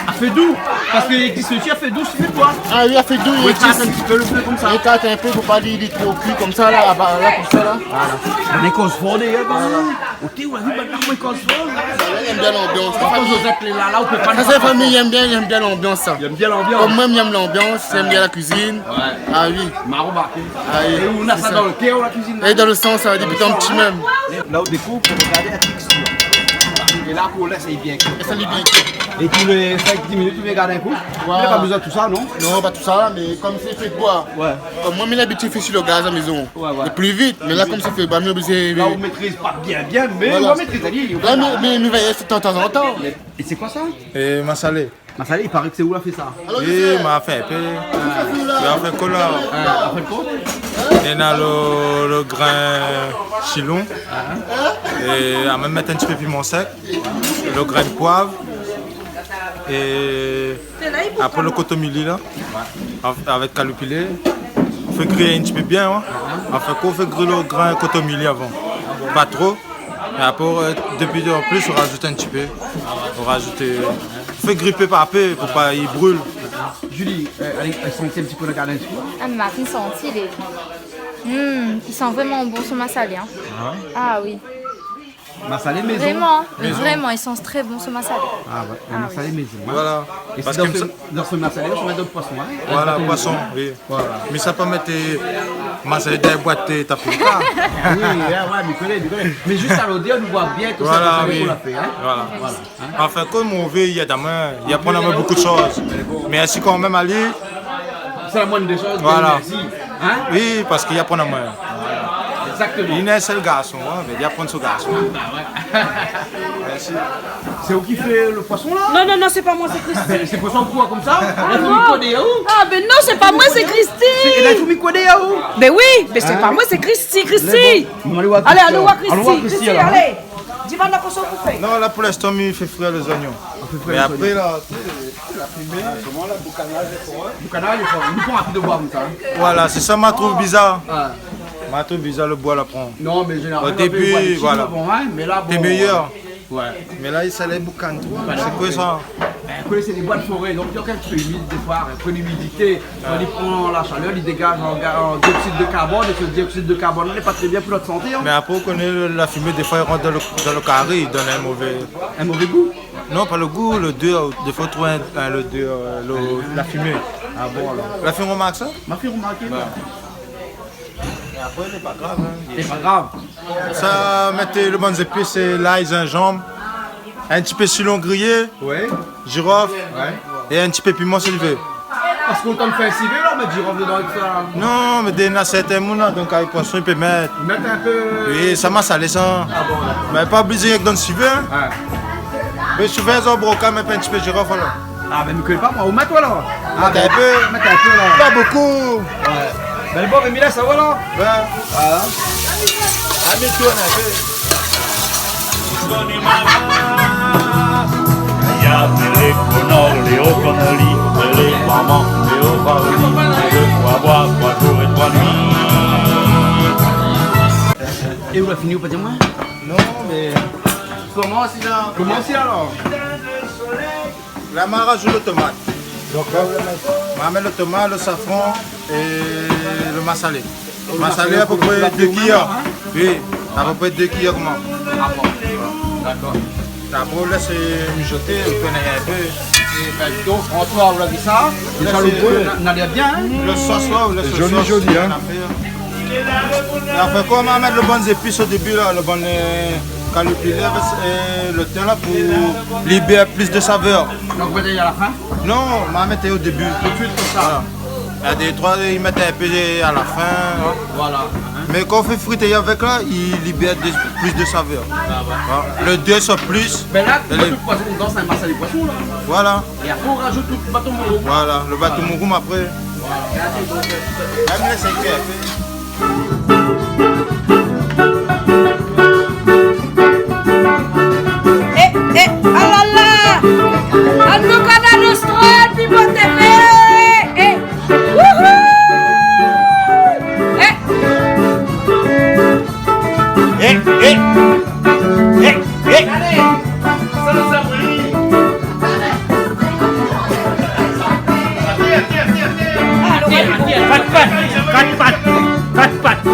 S1: Affaire doux? Parce qu'il existe aussi affaire doux, tu fais quoi?
S11: Ah oui, affaire doux.
S1: Il écarte un petit peu le feu comme ça.
S11: Il écarte un peu pour pas aller trop cuit comme ça, là, là, comme ça, là.
S1: Voilà. On est conforté, hein. Ok, on a vu maintenant qu'on est conforté.
S11: Il aime bien l'ambiance.
S1: Là, on peut pas.
S11: Sa famille, il aime bien l'ambiance, ça.
S1: Il aime bien l'ambiance.
S11: Comme moi, j'aime l'ambiance, j'aime bien la cuisine.
S1: Ouais.
S11: Ah oui.
S1: Marron marqué.
S11: Ah oui.
S1: Et on a ça dans le cœur, la cuisine.
S11: Et dans le sens, ça va débuter un petit même.
S1: Là, on découpe pour regarder la texture. Et là, pour laisser bien cuit.
S11: Et ça lui bien cuit.
S1: Et tous les 5-10 minutes, tu regardes un coup. Tu n'as pas besoin de tout ça, non?
S11: Non, pas tout ça, mais comme c'est fait de bois.
S1: Ouais.
S11: Comme moi, j'ai l'habitude de faire sur le gaz à la maison.
S1: Ouais, ouais.
S11: Et plus vite, mais là, comme c'est fait, bah, mieux obligé.
S1: Là, on maîtrise pas bien, mais
S11: Voilà.
S1: on va maîtriser.
S11: Là, mais nous veillons de temps en temps.
S1: Et c'est quoi ça?
S8: Et Massalé.
S1: Massalé, il paraît que c'est où a fait ça?
S8: Il m'a fait un peu. Il a fait quoi là?
S1: Après quoi?
S8: Il y a le grain chilon. Et on va même mettre un petit peu de piment sec. Le grain de poivre. Et après le cotomili là. Avec calopilé. On fait griller un petit peu bien. Hein. On fait quoi? On fait griller le grain cotomili avant. Pas trop. Et après, depuis en plus, on rajoute un petit peu. On rajoute. On fait gripper par peu pour pas qu'il brûle.
S1: Julie, allez, sentez un petit peu le gardien.
S7: Ah, mais Martin senti les. Ils sont vraiment bons sur Massalé. Hein. Ah oui.
S1: Massalé maison.
S7: Vraiment, vraiment, ils sont très bons sur Massalé.
S1: Ah ouais, massalé maison. Hein.
S8: Voilà.
S1: Et
S8: parce
S1: dans,
S8: que
S1: dans ce massalé, on met d'autres poissons. Hein.
S8: Voilà, poisson, oui. Voilà. Mais ça peut mettre massalé dans les boîtes et taper.
S1: Oui, ouais, mais connais. Mais juste à l'odeur, on voit bien que
S8: voilà,
S1: ça
S8: oui.
S1: l'a fait. Hein.
S8: Voilà. Hein? Enfin, comme on veut, il y a demain, il y a pas beaucoup de choses. Mais ainsi quand même aller.
S1: C'est la moindre des choses.
S8: Voilà.
S1: Hein?
S8: Oui, parce qu'il y a pas de moyen.
S1: Exactement.
S8: Il est un seul garçon, hein, mais il y a pas de ce garçon.
S6: ici.
S1: C'est où qui fait le poisson là?
S10: Non, non, non, c'est pas moi, c'est Christine.
S1: C'est poisson quoi comme ça?
S10: Ah ben non, c'est pas moi, c'est Christine.
S1: Elle a tout mis quoi où?
S10: Ben oui, mais c'est pas moi, c'est Christine, Christine. Allez, allons voir Christine, Christine, allez. Dis-moi la poisson pour faire.
S6: Non, là pour l'instant, il fait frire les oignons. Mais après, là,
S1: la fumée, comment là, boucanage est fort. Boucanage est fort, nous pouvons rapide de boire comme ça.
S6: Voilà, c'est ça, je trouve bizarre. Je trouve bizarre le bois la prend.
S1: Non, mais généralement,
S6: au début, voilà.
S1: Bon, hein, mais là, bon,
S6: t'es meilleur.
S1: Ouais.
S6: Mais là, il s'allait boucan. C'est quoi ça?
S1: Ben, c'est des bois de forêt, donc il y a quelque chose humide des fois, un peu d'humidité. Il prend la chaleur, il dégage en dioxyde de carbone, et ce dioxyde de carbone n'est pas très bien pour notre santé. Hein.
S6: Mais après, on connaît la fumée, des fois, il rentre dans le carré, il donne un mauvais goût. Non, pas le goût, le 2, des fois, on trouve la fumée.
S1: Ah bon alors?
S6: La fumée remarque ça?
S1: Ma fille remarque.
S6: Et après, c'est pas grave. Hein.
S1: C'est pas grave.
S6: Ça, mettez le bon épices, c'est l'ail, gingembre, un petit peu citron grillé, girofle, et un petit peu piment sylvé.
S1: Parce qu'on t'en fait un civet là, mettre girofle dedans avec ça.
S6: Non, mais des certains moulins, donc avec poisson, il peut mettre.
S1: Mettre un peu.
S6: Oui, ça m'a salé ça.
S1: Ah bon,
S6: mais pas obligé avec dans le civet. Hein. Mais souvent, ils ont broca, mais pas un petit peu de girofle là.
S1: Ah, ben, ne connais pas moi, on met toi là.
S6: Ah, t'as un peu.
S1: Mettre un peu là.
S6: Pas beaucoup.
S1: Ouais. Ben, le bon, Rémi là, ça va là?
S6: Ouais.
S1: Voilà.
S6: Amène-toi un peu.
S1: Et vous l'avez fini ou pas dire moi?
S6: Non, mais. Comment c'est là?
S1: Comment c'est alors?
S6: La mara joue le tomate. Donc on met le tomate, le safran et le massalé. Le massalé à peu près 2 cuillères. Oui, à peu près 2 cuillères comment?
S1: Ah bon. D'accord.
S6: D'abord laisse mijoter, on connaît un peu.
S1: Et ben donc François, vous l'avez ça? Déjà le goût n'allait bien.
S6: Le sauce là, le sauce.
S3: Joli, joli hein.
S6: Et après quoi on va mettre le bon épice au début là, le bon calipulé et le thym là pour libérer plus de saveur.
S1: Donc vous allez à la fin?
S6: Non, on va mettre au début.
S1: Tout de suite comme ça.
S6: Il y a des trois, ils mettent un peu à la fin.
S1: Voilà.
S6: Mais quand on fait friter avec là, il libère plus de saveur. Le 2 c'est plus.
S1: Mais là, tout le poisson dedans, c'est un massalé poisson là.
S6: Voilà.
S1: Et après on rajoute tout le bâton mouroum.
S6: Voilà, le bâton mouroum après. Même les 5
S10: ah là là! À nous Canal Austral, Piment TV! Wouhou!
S1: Allez! Ça brille!
S9: Quatre pattes.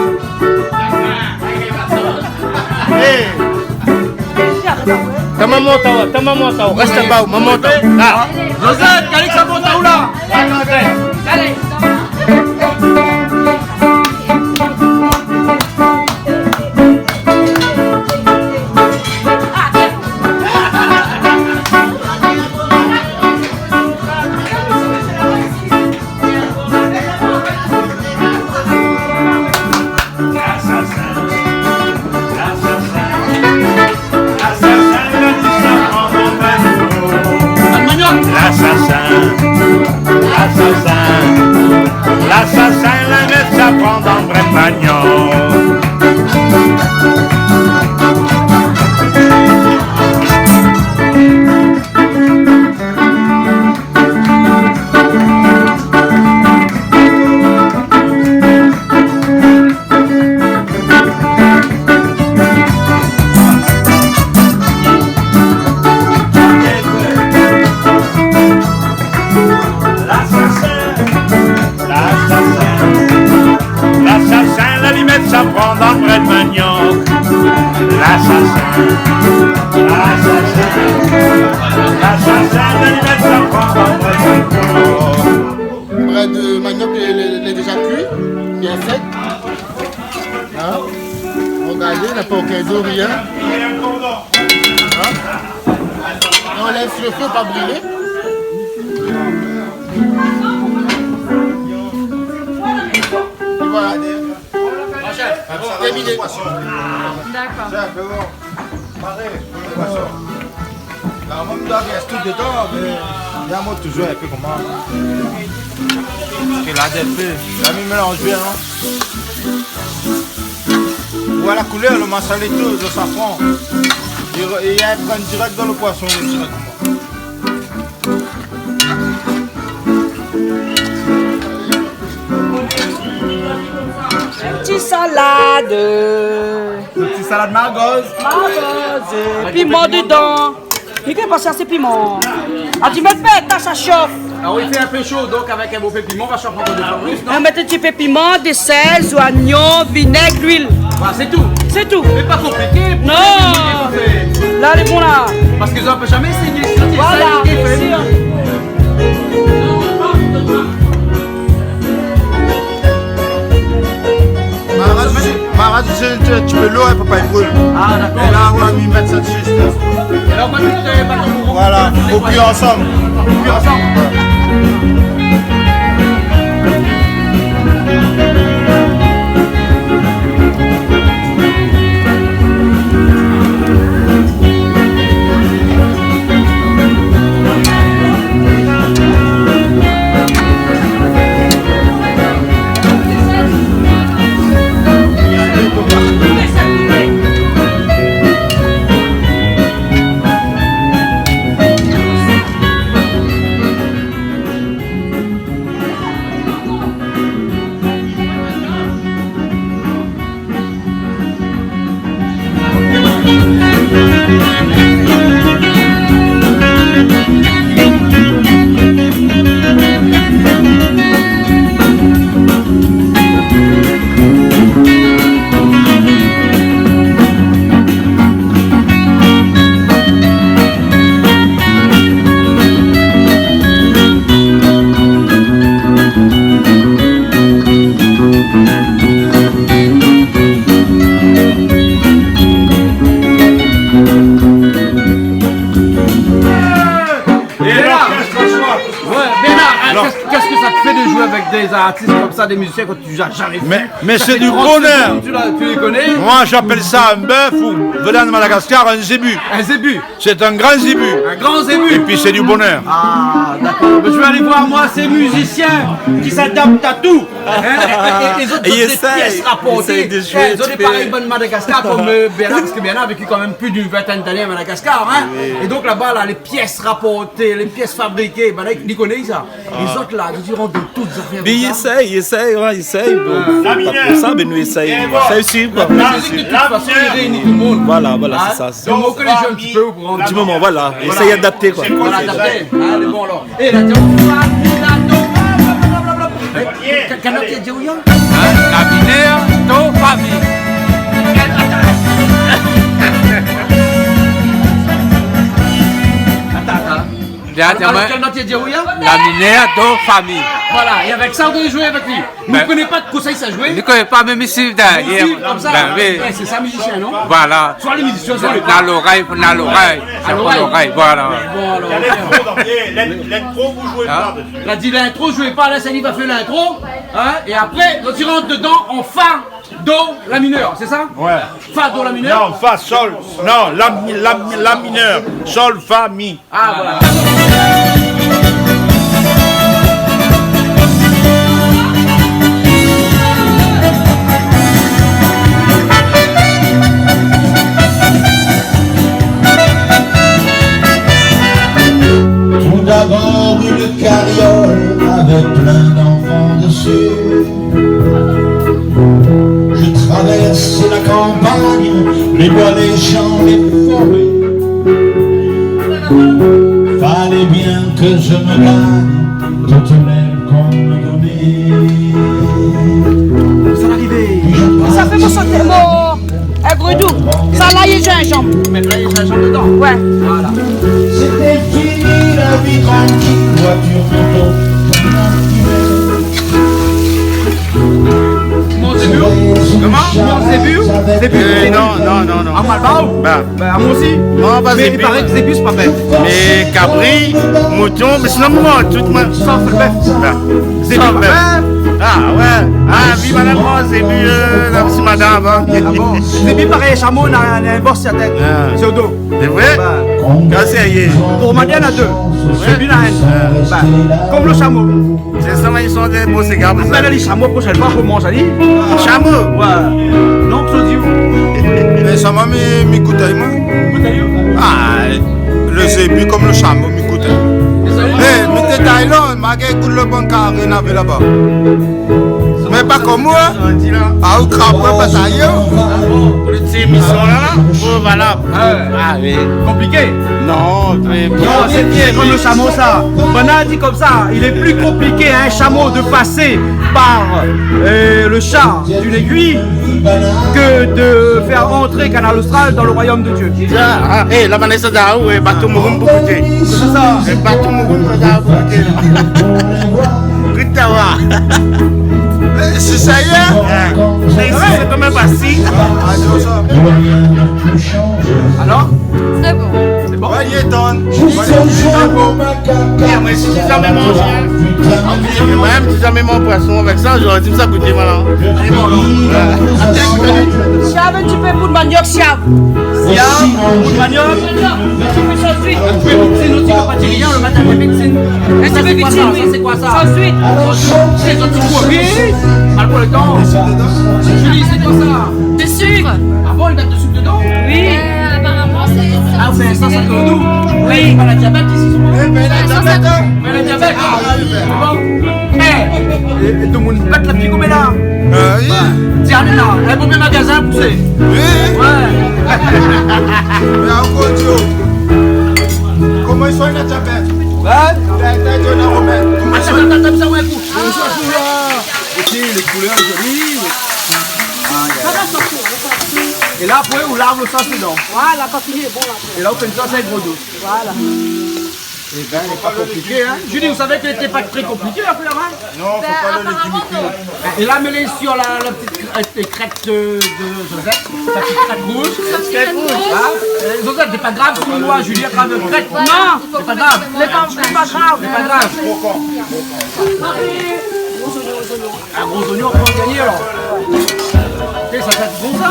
S9: Tama monta, reste bas, maman monta. Là.
S1: Josette, Calix monta où là?
S10: Allez!
S13: L'assassin, la met sa prendre en Bretagne. L'assassin, la limette, ça prend dans le bras de manioc. L'assassin, la limette, ça prend dans le bras de manioc.
S11: Le bras de manioc il est déjà cuit, bien sec. Hein? Regardez, il n'a pas aucun dos, rien. Hein? Et on laisse le feu pas brûler. Et voilà. Terminé.
S7: D'accord.
S6: Pareil, La même dame reste tout dedans, mais il y a moi toujours un peu comment. Que la DP, la même mélange bien. Voilà la couleur, le massalé tout, le safran. Il y a un prend direct dans le poisson directement.
S10: Petite salade.
S1: Petite salade margoze.
S10: Margoze. Piment dedans. Mais qu'est-ce que c'est ces piments? Ah, tu me fais, ça chauffe.
S1: Ah oui, il fait un peu chaud, donc avec un beau peu piment, on va chauffer encore deux fois plus, non?
S10: On met un petit peu de piment, de sel, oignon, vinaigre, huile.
S1: Bah, c'est tout.
S10: C'est tout.
S1: C'est pas compliqué.
S10: Non. Là, les bons là.
S1: Parce qu'ils n'ont jamais essayé.
S10: Voilà, bien sûr.
S6: Marat, tu peux l'eau, elle peut pas y brûler.
S1: Ah, d'accord.
S6: Et là, on va lui mettre ça dessus.
S1: Et alors, maintenant,
S6: voilà, faut cuire ensemble. Cuire ensemble.
S1: Des artistes comme ça, des musiciens que tu n'as jamais vu.
S12: Mais c'est du bonheur.
S1: Tu les connais?
S12: Moi j'appelle ça un bœuf ou, venant de Madagascar, un zébu.
S1: Un zébu?
S12: C'est un grand zébu.
S1: Un grand zébu?
S12: Et puis c'est du bonheur.
S1: Ah, d'accord. Je vais aller voir, moi, ces musiciens qui s'adaptent à tout. Et les autres, des pièces rapportées. Ils ont des pareils bonnes Madagascar comme Bernard, parce que Bernard a vécu quand même plus d'une vingtaine d'années à Madagascar. Hein? Et donc là-bas, là, les pièces rapportées, les pièces fabriquées, ben, ils connaissent ça. Les autres là, ils diront de toutes affaires.
S14: Mais il essaye. Bon, pas pour ça, mais nous essayons. Ça aussi, quoi.
S1: De toute façon, il réunit tout le monde.
S14: Voilà, c'est ça.
S1: C'est moment que les jeunes, tu peux prendre.
S14: Un petit moment, voilà. Essaye d'adapter, quoi.
S1: Voilà, adapter. Allez, bon alors. Et là, Canotier Djouya? La minère, ton famille. La minère, ton famille. Voilà, et avec ça, on doit jouer avec lui. Vous ne connaissez pas de quoi ça jouer?
S15: Je ne connais pas même ici derrière.
S1: Comme ça, c'est ça musicien, non?
S15: Voilà.
S1: Soit les musiciens, soit les
S15: dans l'oreille, voilà.
S6: L'intro, vous jouez pas dessus.
S1: Il a dit l'intro, jouez pas, là, Sani va faire l'intro. Et après, quand il rentre dedans, on fa, do, la mineure, c'est ça?
S12: Ouais.
S1: Fa, do, la mineure?
S12: Non, fa, sol. Non, la mineure. Sol, fa, mi.
S1: Ah, voilà.
S16: Tout d'abord une carriole avec plein d'enfants dessus. Je traverse la campagne, les bois, les champs, les forêts. Fallait bien que je me gagne toutes l'aile qu'on me donnait.
S1: Vous en arrivez.
S10: Ça fait mon sauté, mon aigre doux. Ça là, il y a gingembre.
S1: Mettre là, il y a gingembre dedans.
S10: Ouais.
S1: Voilà.
S16: C'était fini la vie tranquille, voiture, moto,
S1: Mon Zébu? Comment? Mon Zébu? Zébu?
S12: Non.
S1: À Malbao?
S12: Ben,
S1: à moi aussi.
S12: Non, pas
S1: Mais
S12: Zébu.
S1: il paraît que Zébu, c'est pas bête.
S12: Mais cabri, mouton, mais sinon moi, tout le monde.
S1: Sauf le bœuf.
S12: Ben,
S1: Zébu,
S12: sans
S1: pas
S12: bœuf.
S1: bête.
S11: Ah ouais. Ah, oui, madame, c'est mieux. Merci, madame.
S1: C'est bien pareil, chameau, on a un boss sur la tête. C'est au dos.
S11: C'est vrai? Quand c'est
S1: pour Madian, il y en a deux. C'est bien comme le chameau.
S11: C'est ça, ils sont des beaux cigares.
S1: On va les chameaux prochaine fois, comment ça dit?
S11: Chameau?
S1: Ouais. Non, je dis.
S6: Les chameaux, mi coutaille, moi. Ah, le zébi comme le chameau, mi coutaille. Eh, mi te Thaïlande, ma gueule, écoute le bon carré, n'a vu là-bas. Mais pas comme moi. Ah, ou crapaud, pas taillé.
S11: Le zébi sont là, voilà. Ah oui.
S1: Compliqué?
S11: Non, très bien.
S1: Non, c'est bien comme le chameau, ça. Bana dit comme ça, il est plus compliqué à un chameau de passer par le chat d'une aiguille que de faire entrer Canal Austral dans le royaume de Dieu.
S11: Ah, eh, la Vanessa Daou, et bateau Mouroum pour goûter.
S1: C'est ça.
S11: Et bateau Mouroum pour goûter. Goûte-toi.
S6: C'est ça y est?
S11: C'est quand même facile.
S1: Alors?
S7: C'est bon.
S1: C'est bon?
S6: Ouais, il est ton.
S11: Mais si tu jamais mangé, même si jamais mon poisson avec ça, j'aurais dit ça goûter maintenant.
S10: Chave, un petit peu pour le manioc, chave.
S1: Siam, pour le manioc.
S10: Sans suite.
S1: Un petit peu médecine aussi, le pâtirier, le matin de médecine.
S10: Un petit peu médecine, oui.
S1: C'est quoi ça?
S10: Sans suite.
S1: C'est un petit coup au pied. Mal pour le temps. Julie, c'est quoi ça?
S10: De sucre.
S1: Ah bon, il met de sucre dedans?
S10: Oui.
S7: Apparemment, c'est ça.
S1: Ah, mais ça, c'est nous.
S10: Oui.
S1: Pas la diabète ici, souvent.
S6: Mais la diabète, hein?
S1: Mais le diabète, c'est bon. Eh, tout le monde pète la petite gomme là.
S6: Oui.
S1: Tiens, là, un premier magasin poussé.
S6: Oui.
S1: Ouais.
S6: Mais encore Dieu. Comment ils sont la diabète?
S1: Ouais.
S6: T'as dit on a remettre.
S1: Attends, ça, ouais, coup.
S2: Ici, les couleurs jolies.
S1: Et là, après, on lave le sauce dedans.
S10: Voilà, quand il est bon là.
S1: Et là, on fait une sauce avec gros dos.
S10: Voilà.
S1: Et ben, elle n'est pas compliquée, hein. Julie, vous savez qu'elle n'était pas très compliquée à faire, hein?
S6: Non, faut pas le légumes.
S1: Et là, mêlée sur la petite crête de Josette, la petite crête rouge. Josette, c'est pas grave si moi, Julie, a grave de crête.
S10: Non,
S1: c'est pas grave.
S10: c'est pas grave.
S1: C'est pas grave. Un gros oignon, on peut en gagner alors. Ok, ça fait bon ça?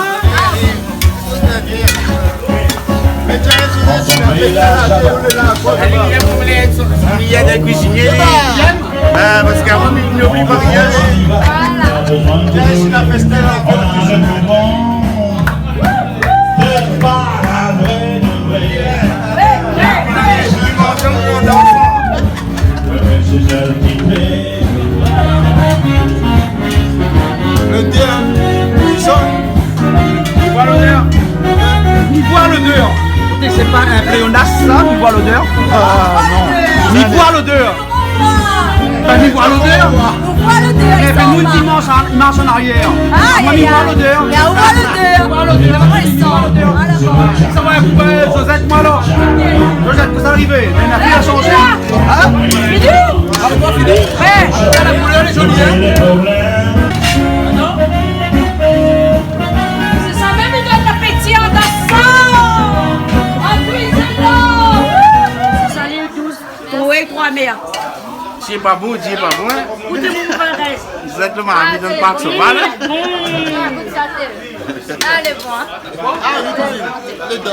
S6: Mais tu as réussi
S11: Il y a des cuisiniers. Parce qu'avant, ils n'oublient pas rien.
S6: tu as réussi la festa le dé, ils sont.
S1: Il voit l'odeur. Il voit l'odeur. Écoutez, c'est pas un pléonasme ça, il voit l'odeur. Non. Il voit l'odeur. Ben, il voit l'odeur.
S5: On voit l'odeur.
S1: Eh ben, nous, il marche en arrière. Moi, il voit l'odeur.
S5: Mais on voit l'odeur.
S1: On voit l'odeur.
S5: Vraiment, ils sont.
S1: Ça va, vous pouvez, Josette, moi alors. Josette, que ça arrive. La fille a changé. Hein?
S5: Fini.
S1: Ah, c'est pas fini? La couleur est jolie, hein?
S10: C'est ça même, il donne l'appétit en dansant. En cuisine. C'est ça, les 12. Pour eux, 3 mères.
S11: C'est pas bon, c'est pas bon.
S10: Goûtez mon frère.
S11: Vous êtes le mari d'un parc sauvage.
S7: Allez, bon.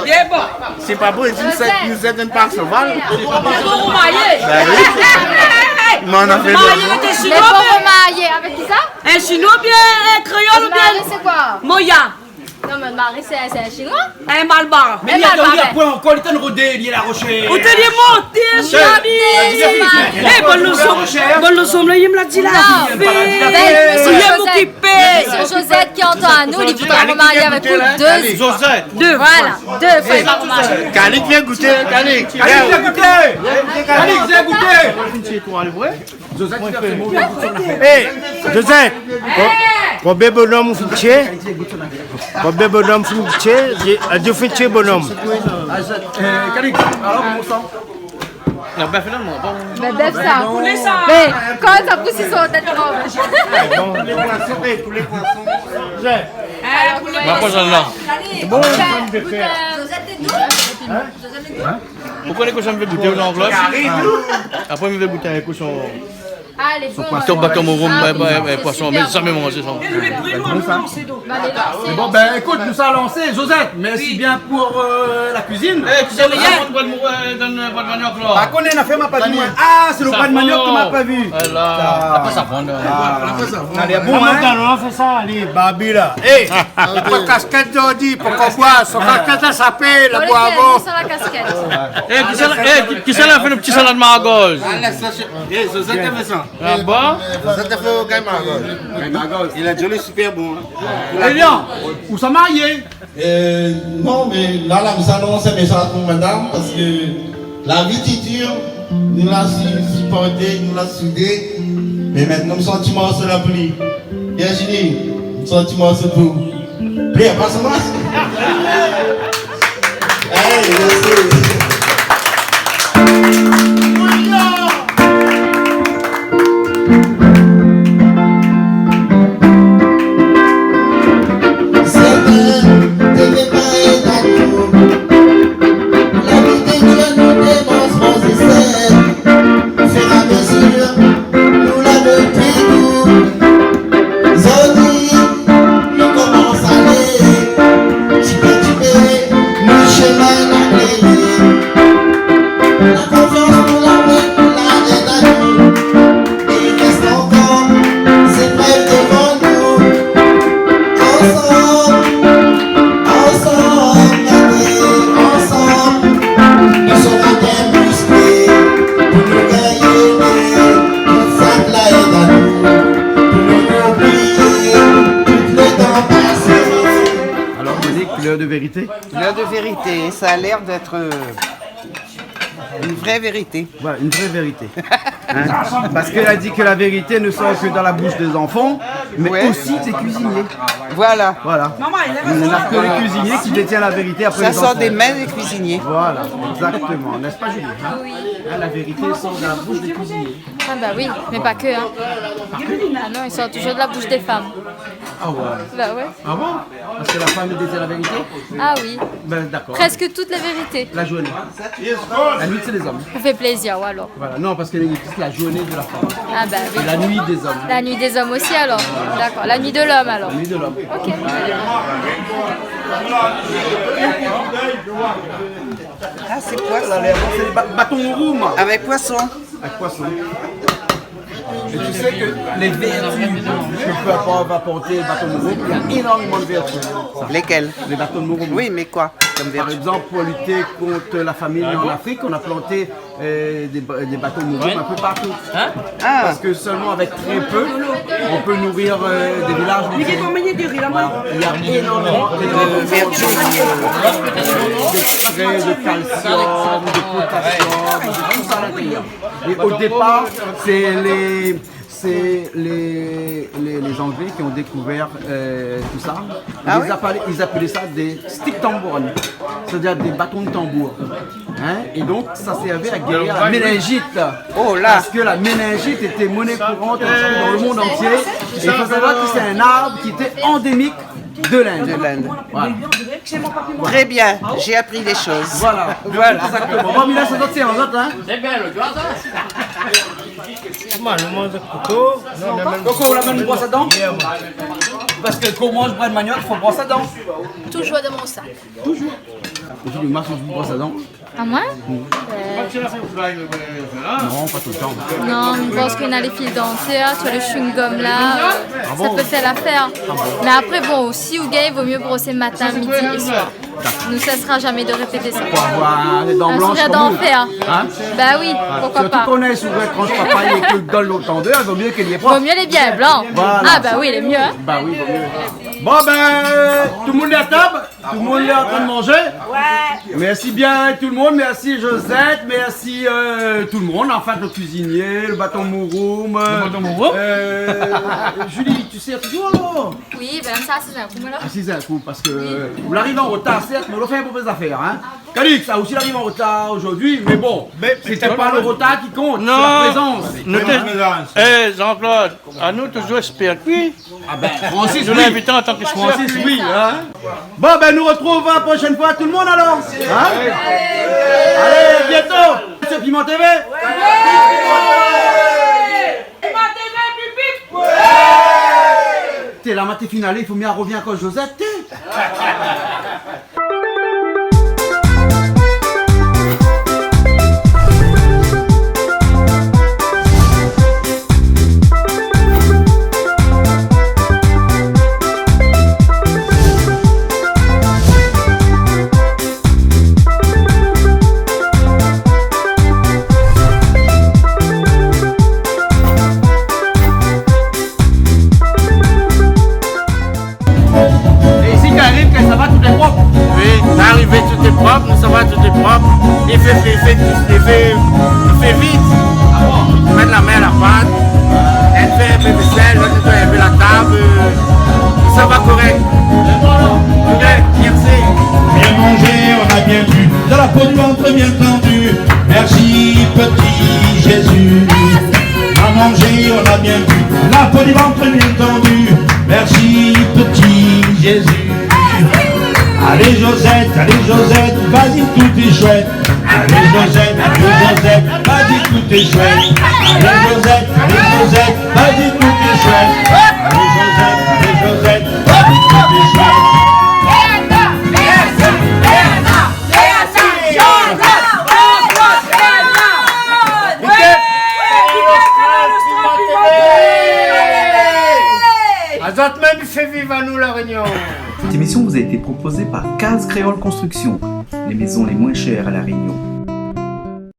S10: Bien bon.
S11: C'est pas bon, vous êtes un parc sauvage.
S10: C'est bon, maillé.
S11: Mais on a fait
S10: Maillé, t'es
S7: Les
S10: chinois
S7: pauvres
S10: bien.
S7: maillés, avec qui ça?
S10: Un chinois bien, un créole
S7: Le mari,
S10: bien.
S7: c'est quoi?
S10: Moya.
S7: Non, mais le mari, c'est un chinois.
S10: Un malbar.
S1: Mais il y a point encore, il est en rodé, il y a la rocher.
S10: Vous tenez monté, chérie. Eh, bon, nous sommes là, il me l'a dit là.
S7: Monsieur Josette qui entend à nous, il voudra remarier avec vous deux.
S10: Deux.
S7: Voilà, deux fois il va remarier.
S11: Calique, viens goûter, Calique.
S1: Allez, viens goûter. Allez, viens goûter. Josette, tu fais mon
S9: Hé, Josette, combien bonhomme vous faites? Combien bonhomme vous faites? Adieu faites bonhomme.
S1: Calique, alors, comment ça?
S7: Mais bœuf ça. Mais quand ça pousse, ils sont en tête
S11: Tous les poissons.
S7: Ma
S15: prochaine là.
S9: Bon,
S15: Pourquoi les cochons me fait goûter aux enveloppes? Après, ils me fait goûter un cochon.
S7: Ah, les bons.
S1: Ton bâton morum, poisson, mais jamais mangé ça.
S7: C'est
S1: bon, ben écoute, nous ça a lancé, Josette, merci bien pour la cuisine.
S15: Tu sais rien. Donne pas de manioc là.
S1: Par contre, on a fait ma pas vu. Ah, c'est le bras de manioc que m'a pas vu.
S15: Là, pas ça prendre.
S1: Allez, bon,
S9: on fait ça, allez, Babi là.
S12: Hé, pas casquette d'ordi pour qu'on boit, son casquette à saper, la bois avant.
S7: Sans la casquette.
S15: Qui s'en a fait le petit salade margose?
S11: Josette a fait ça.
S15: Ah bon?
S11: Josette a fait au Gaï Margos. Il a donné super bon.
S1: Eh bien, où ça marié?
S16: Non, mais là, vous annoncez mes choses pour madame parce que la vie est dure, nous l'a supporté, nous l'a soudé, mais maintenant nous sentiments sur la pluie. Virginie, nous sentiments sur vous. Plaît, passe-moi. Hey, merci.
S17: L'heure de vérité, ça a l'air d'être une vraie vérité.
S1: Voilà, une vraie vérité. Hein? Parce qu'elle a dit que la vérité ne sort que dans la bouche des enfants, mais aussi des cuisiniers.
S17: Voilà.
S1: Voilà. Il n'y a que les cuisiniers qui détiennent la vérité après
S17: ça
S1: les
S17: sort
S1: enfants.
S17: des mains des cuisiniers.
S1: Voilà, exactement. N'est-ce pas, Julie?
S7: Oui.
S1: La vérité sort de la bouche des cuisiniers.
S7: Ah bah oui, mais pas que. Hein. Ah non, il sort toujours de la bouche des femmes.
S1: Ah ouais.
S7: Bah ouais.
S1: Ah bon? Parce que la femme détient la vérité?
S7: Ah oui.
S1: Ben d'accord.
S7: Presque toute la vérité.
S1: La journée. La nuit, c'est les hommes.
S7: Ça fait plaisir, ou alors.
S1: Voilà, non, parce qu'elle existe la journée de la femme.
S7: Ah bah oui.
S1: Et la nuit des hommes.
S7: La nuit des hommes aussi alors. D'accord. La nuit de l'homme alors.
S1: La nuit de l'homme.
S7: Ok.
S17: Ah, c'est poisson.
S1: C'est les bâtons roux.
S17: Avec poisson.
S1: Avec poisson. Et tu sais que les vertus que peut apporter le bâton de Mouroum, il y a énormément de vertus.
S17: Lesquelles?
S1: Les bâtons de Mouroum.
S17: Oui, mais quoi comme
S1: Par exemple, pour lutter contre la famine en Afrique, on a planté des bâtons de Mouroum un peu partout. Parce que seulement avec très peu, on peut nourrir des villages entiers. Il y a énormément de vertus, d'extraits de calcium, de potassium, de tout ça à l'intérieur. Et au départ, c'est les Anglais qui ont découvert tout ça. Ils appelaient ça des stick tambourines, c'est-à-dire des bâtons de tambour. Hein? Et donc ça servait à guérir la méningite.
S17: Oh là.
S1: Parce que la méningite était monnaie courante dans le monde entier. Et il faut savoir que c'est un arbre qui était endémique de l'Inde. Voilà.
S17: Très bien, j'ai appris des choses.
S1: Voilà. Exactement. Bon, mais là, c'est notre séance, hein?
S15: C'est bien le gars,
S1: Coco, on l'amène une brosse à dents? Parce que quand on mange bras de manioc, il faut brosse à dents.
S7: Toujours dans mon sac.
S1: Toujours. Et tu lui marches une brosse à dents?
S7: À moi?
S1: Non, pas tout le temps.
S7: Non, je pense qu'on a les fils dentaires, tu vois le chewing-gum là, ça peut faire l'affaire. Mais après, bon, aussi, au gars, il vaut mieux brosser matin, midi et soir. Nous ne cessera jamais de répéter ça.
S1: Pour avoir des dents blanches comme
S7: d'enfer.
S1: Hein?
S7: Bah oui, pourquoi pas.
S1: Surtout qu'on est sur une tranche papaye et que le donne l'autant d'heure, il vaut mieux qu'il y ait pas.
S7: Vaut mieux les bien blancs.
S1: Voilà.
S7: Ah bah oui, les mieux. Hein?
S1: Bah oui, vaut mieux. Bon ben, tout le monde est à table? Tout le monde est en train de manger? Ouais. Merci bien tout le monde, merci Josette, merci tout le monde, enfin le cuisinier, le bâton Mouroum. Le bâton Mouroum? Julie, tu sais toujours alors?
S7: Oui, ben ça c'est un coup là.
S1: C'est un coup, parce que vous l'arrivez en retard, certes, mais on l'a fait un peu des affaires, hein. Calix a aussi l'arrive en retard aujourd'hui, mais bon, c'était pas le retard qui compte, c'est la présence.
S15: Eh Jean-Claude, à nous toujours espère puis.
S1: Ah ben Francis,
S15: nous l'invitons en tant que
S1: Francis, oui, hein. Bon ben nous retrouvons la prochaine fois tout le monde alors. Hein? Allez, bientôt sur Piment TV. t'es finale, il faut bien revenir quand Josette, t'es.
S11: Ça va, tout est propre. Il fait vite. Mettre la main à la pâte. Elle fait un peu de sel, elle nettoie un peu la table. Ça va correct. Merci.
S13: Bien mangé, on a bien bu. De la peau du ventre bien tendue. Merci, petit Jésus. À manger, on a bien bu. La peau du ventre bien tendue. Merci, petit Jésus. Allez Josette, vas-y tout est chouette. Allez Josette, vas-y tout est chouette. Allez Josette, vas-y tout est chouette. Allez Josette, vas-y tout est chouette.
S9: Azot même fait vivre à nous la Réunion.
S18: Cette émission vous a été proposée par Case Créole Construction, les maisons les moins chères à La Réunion.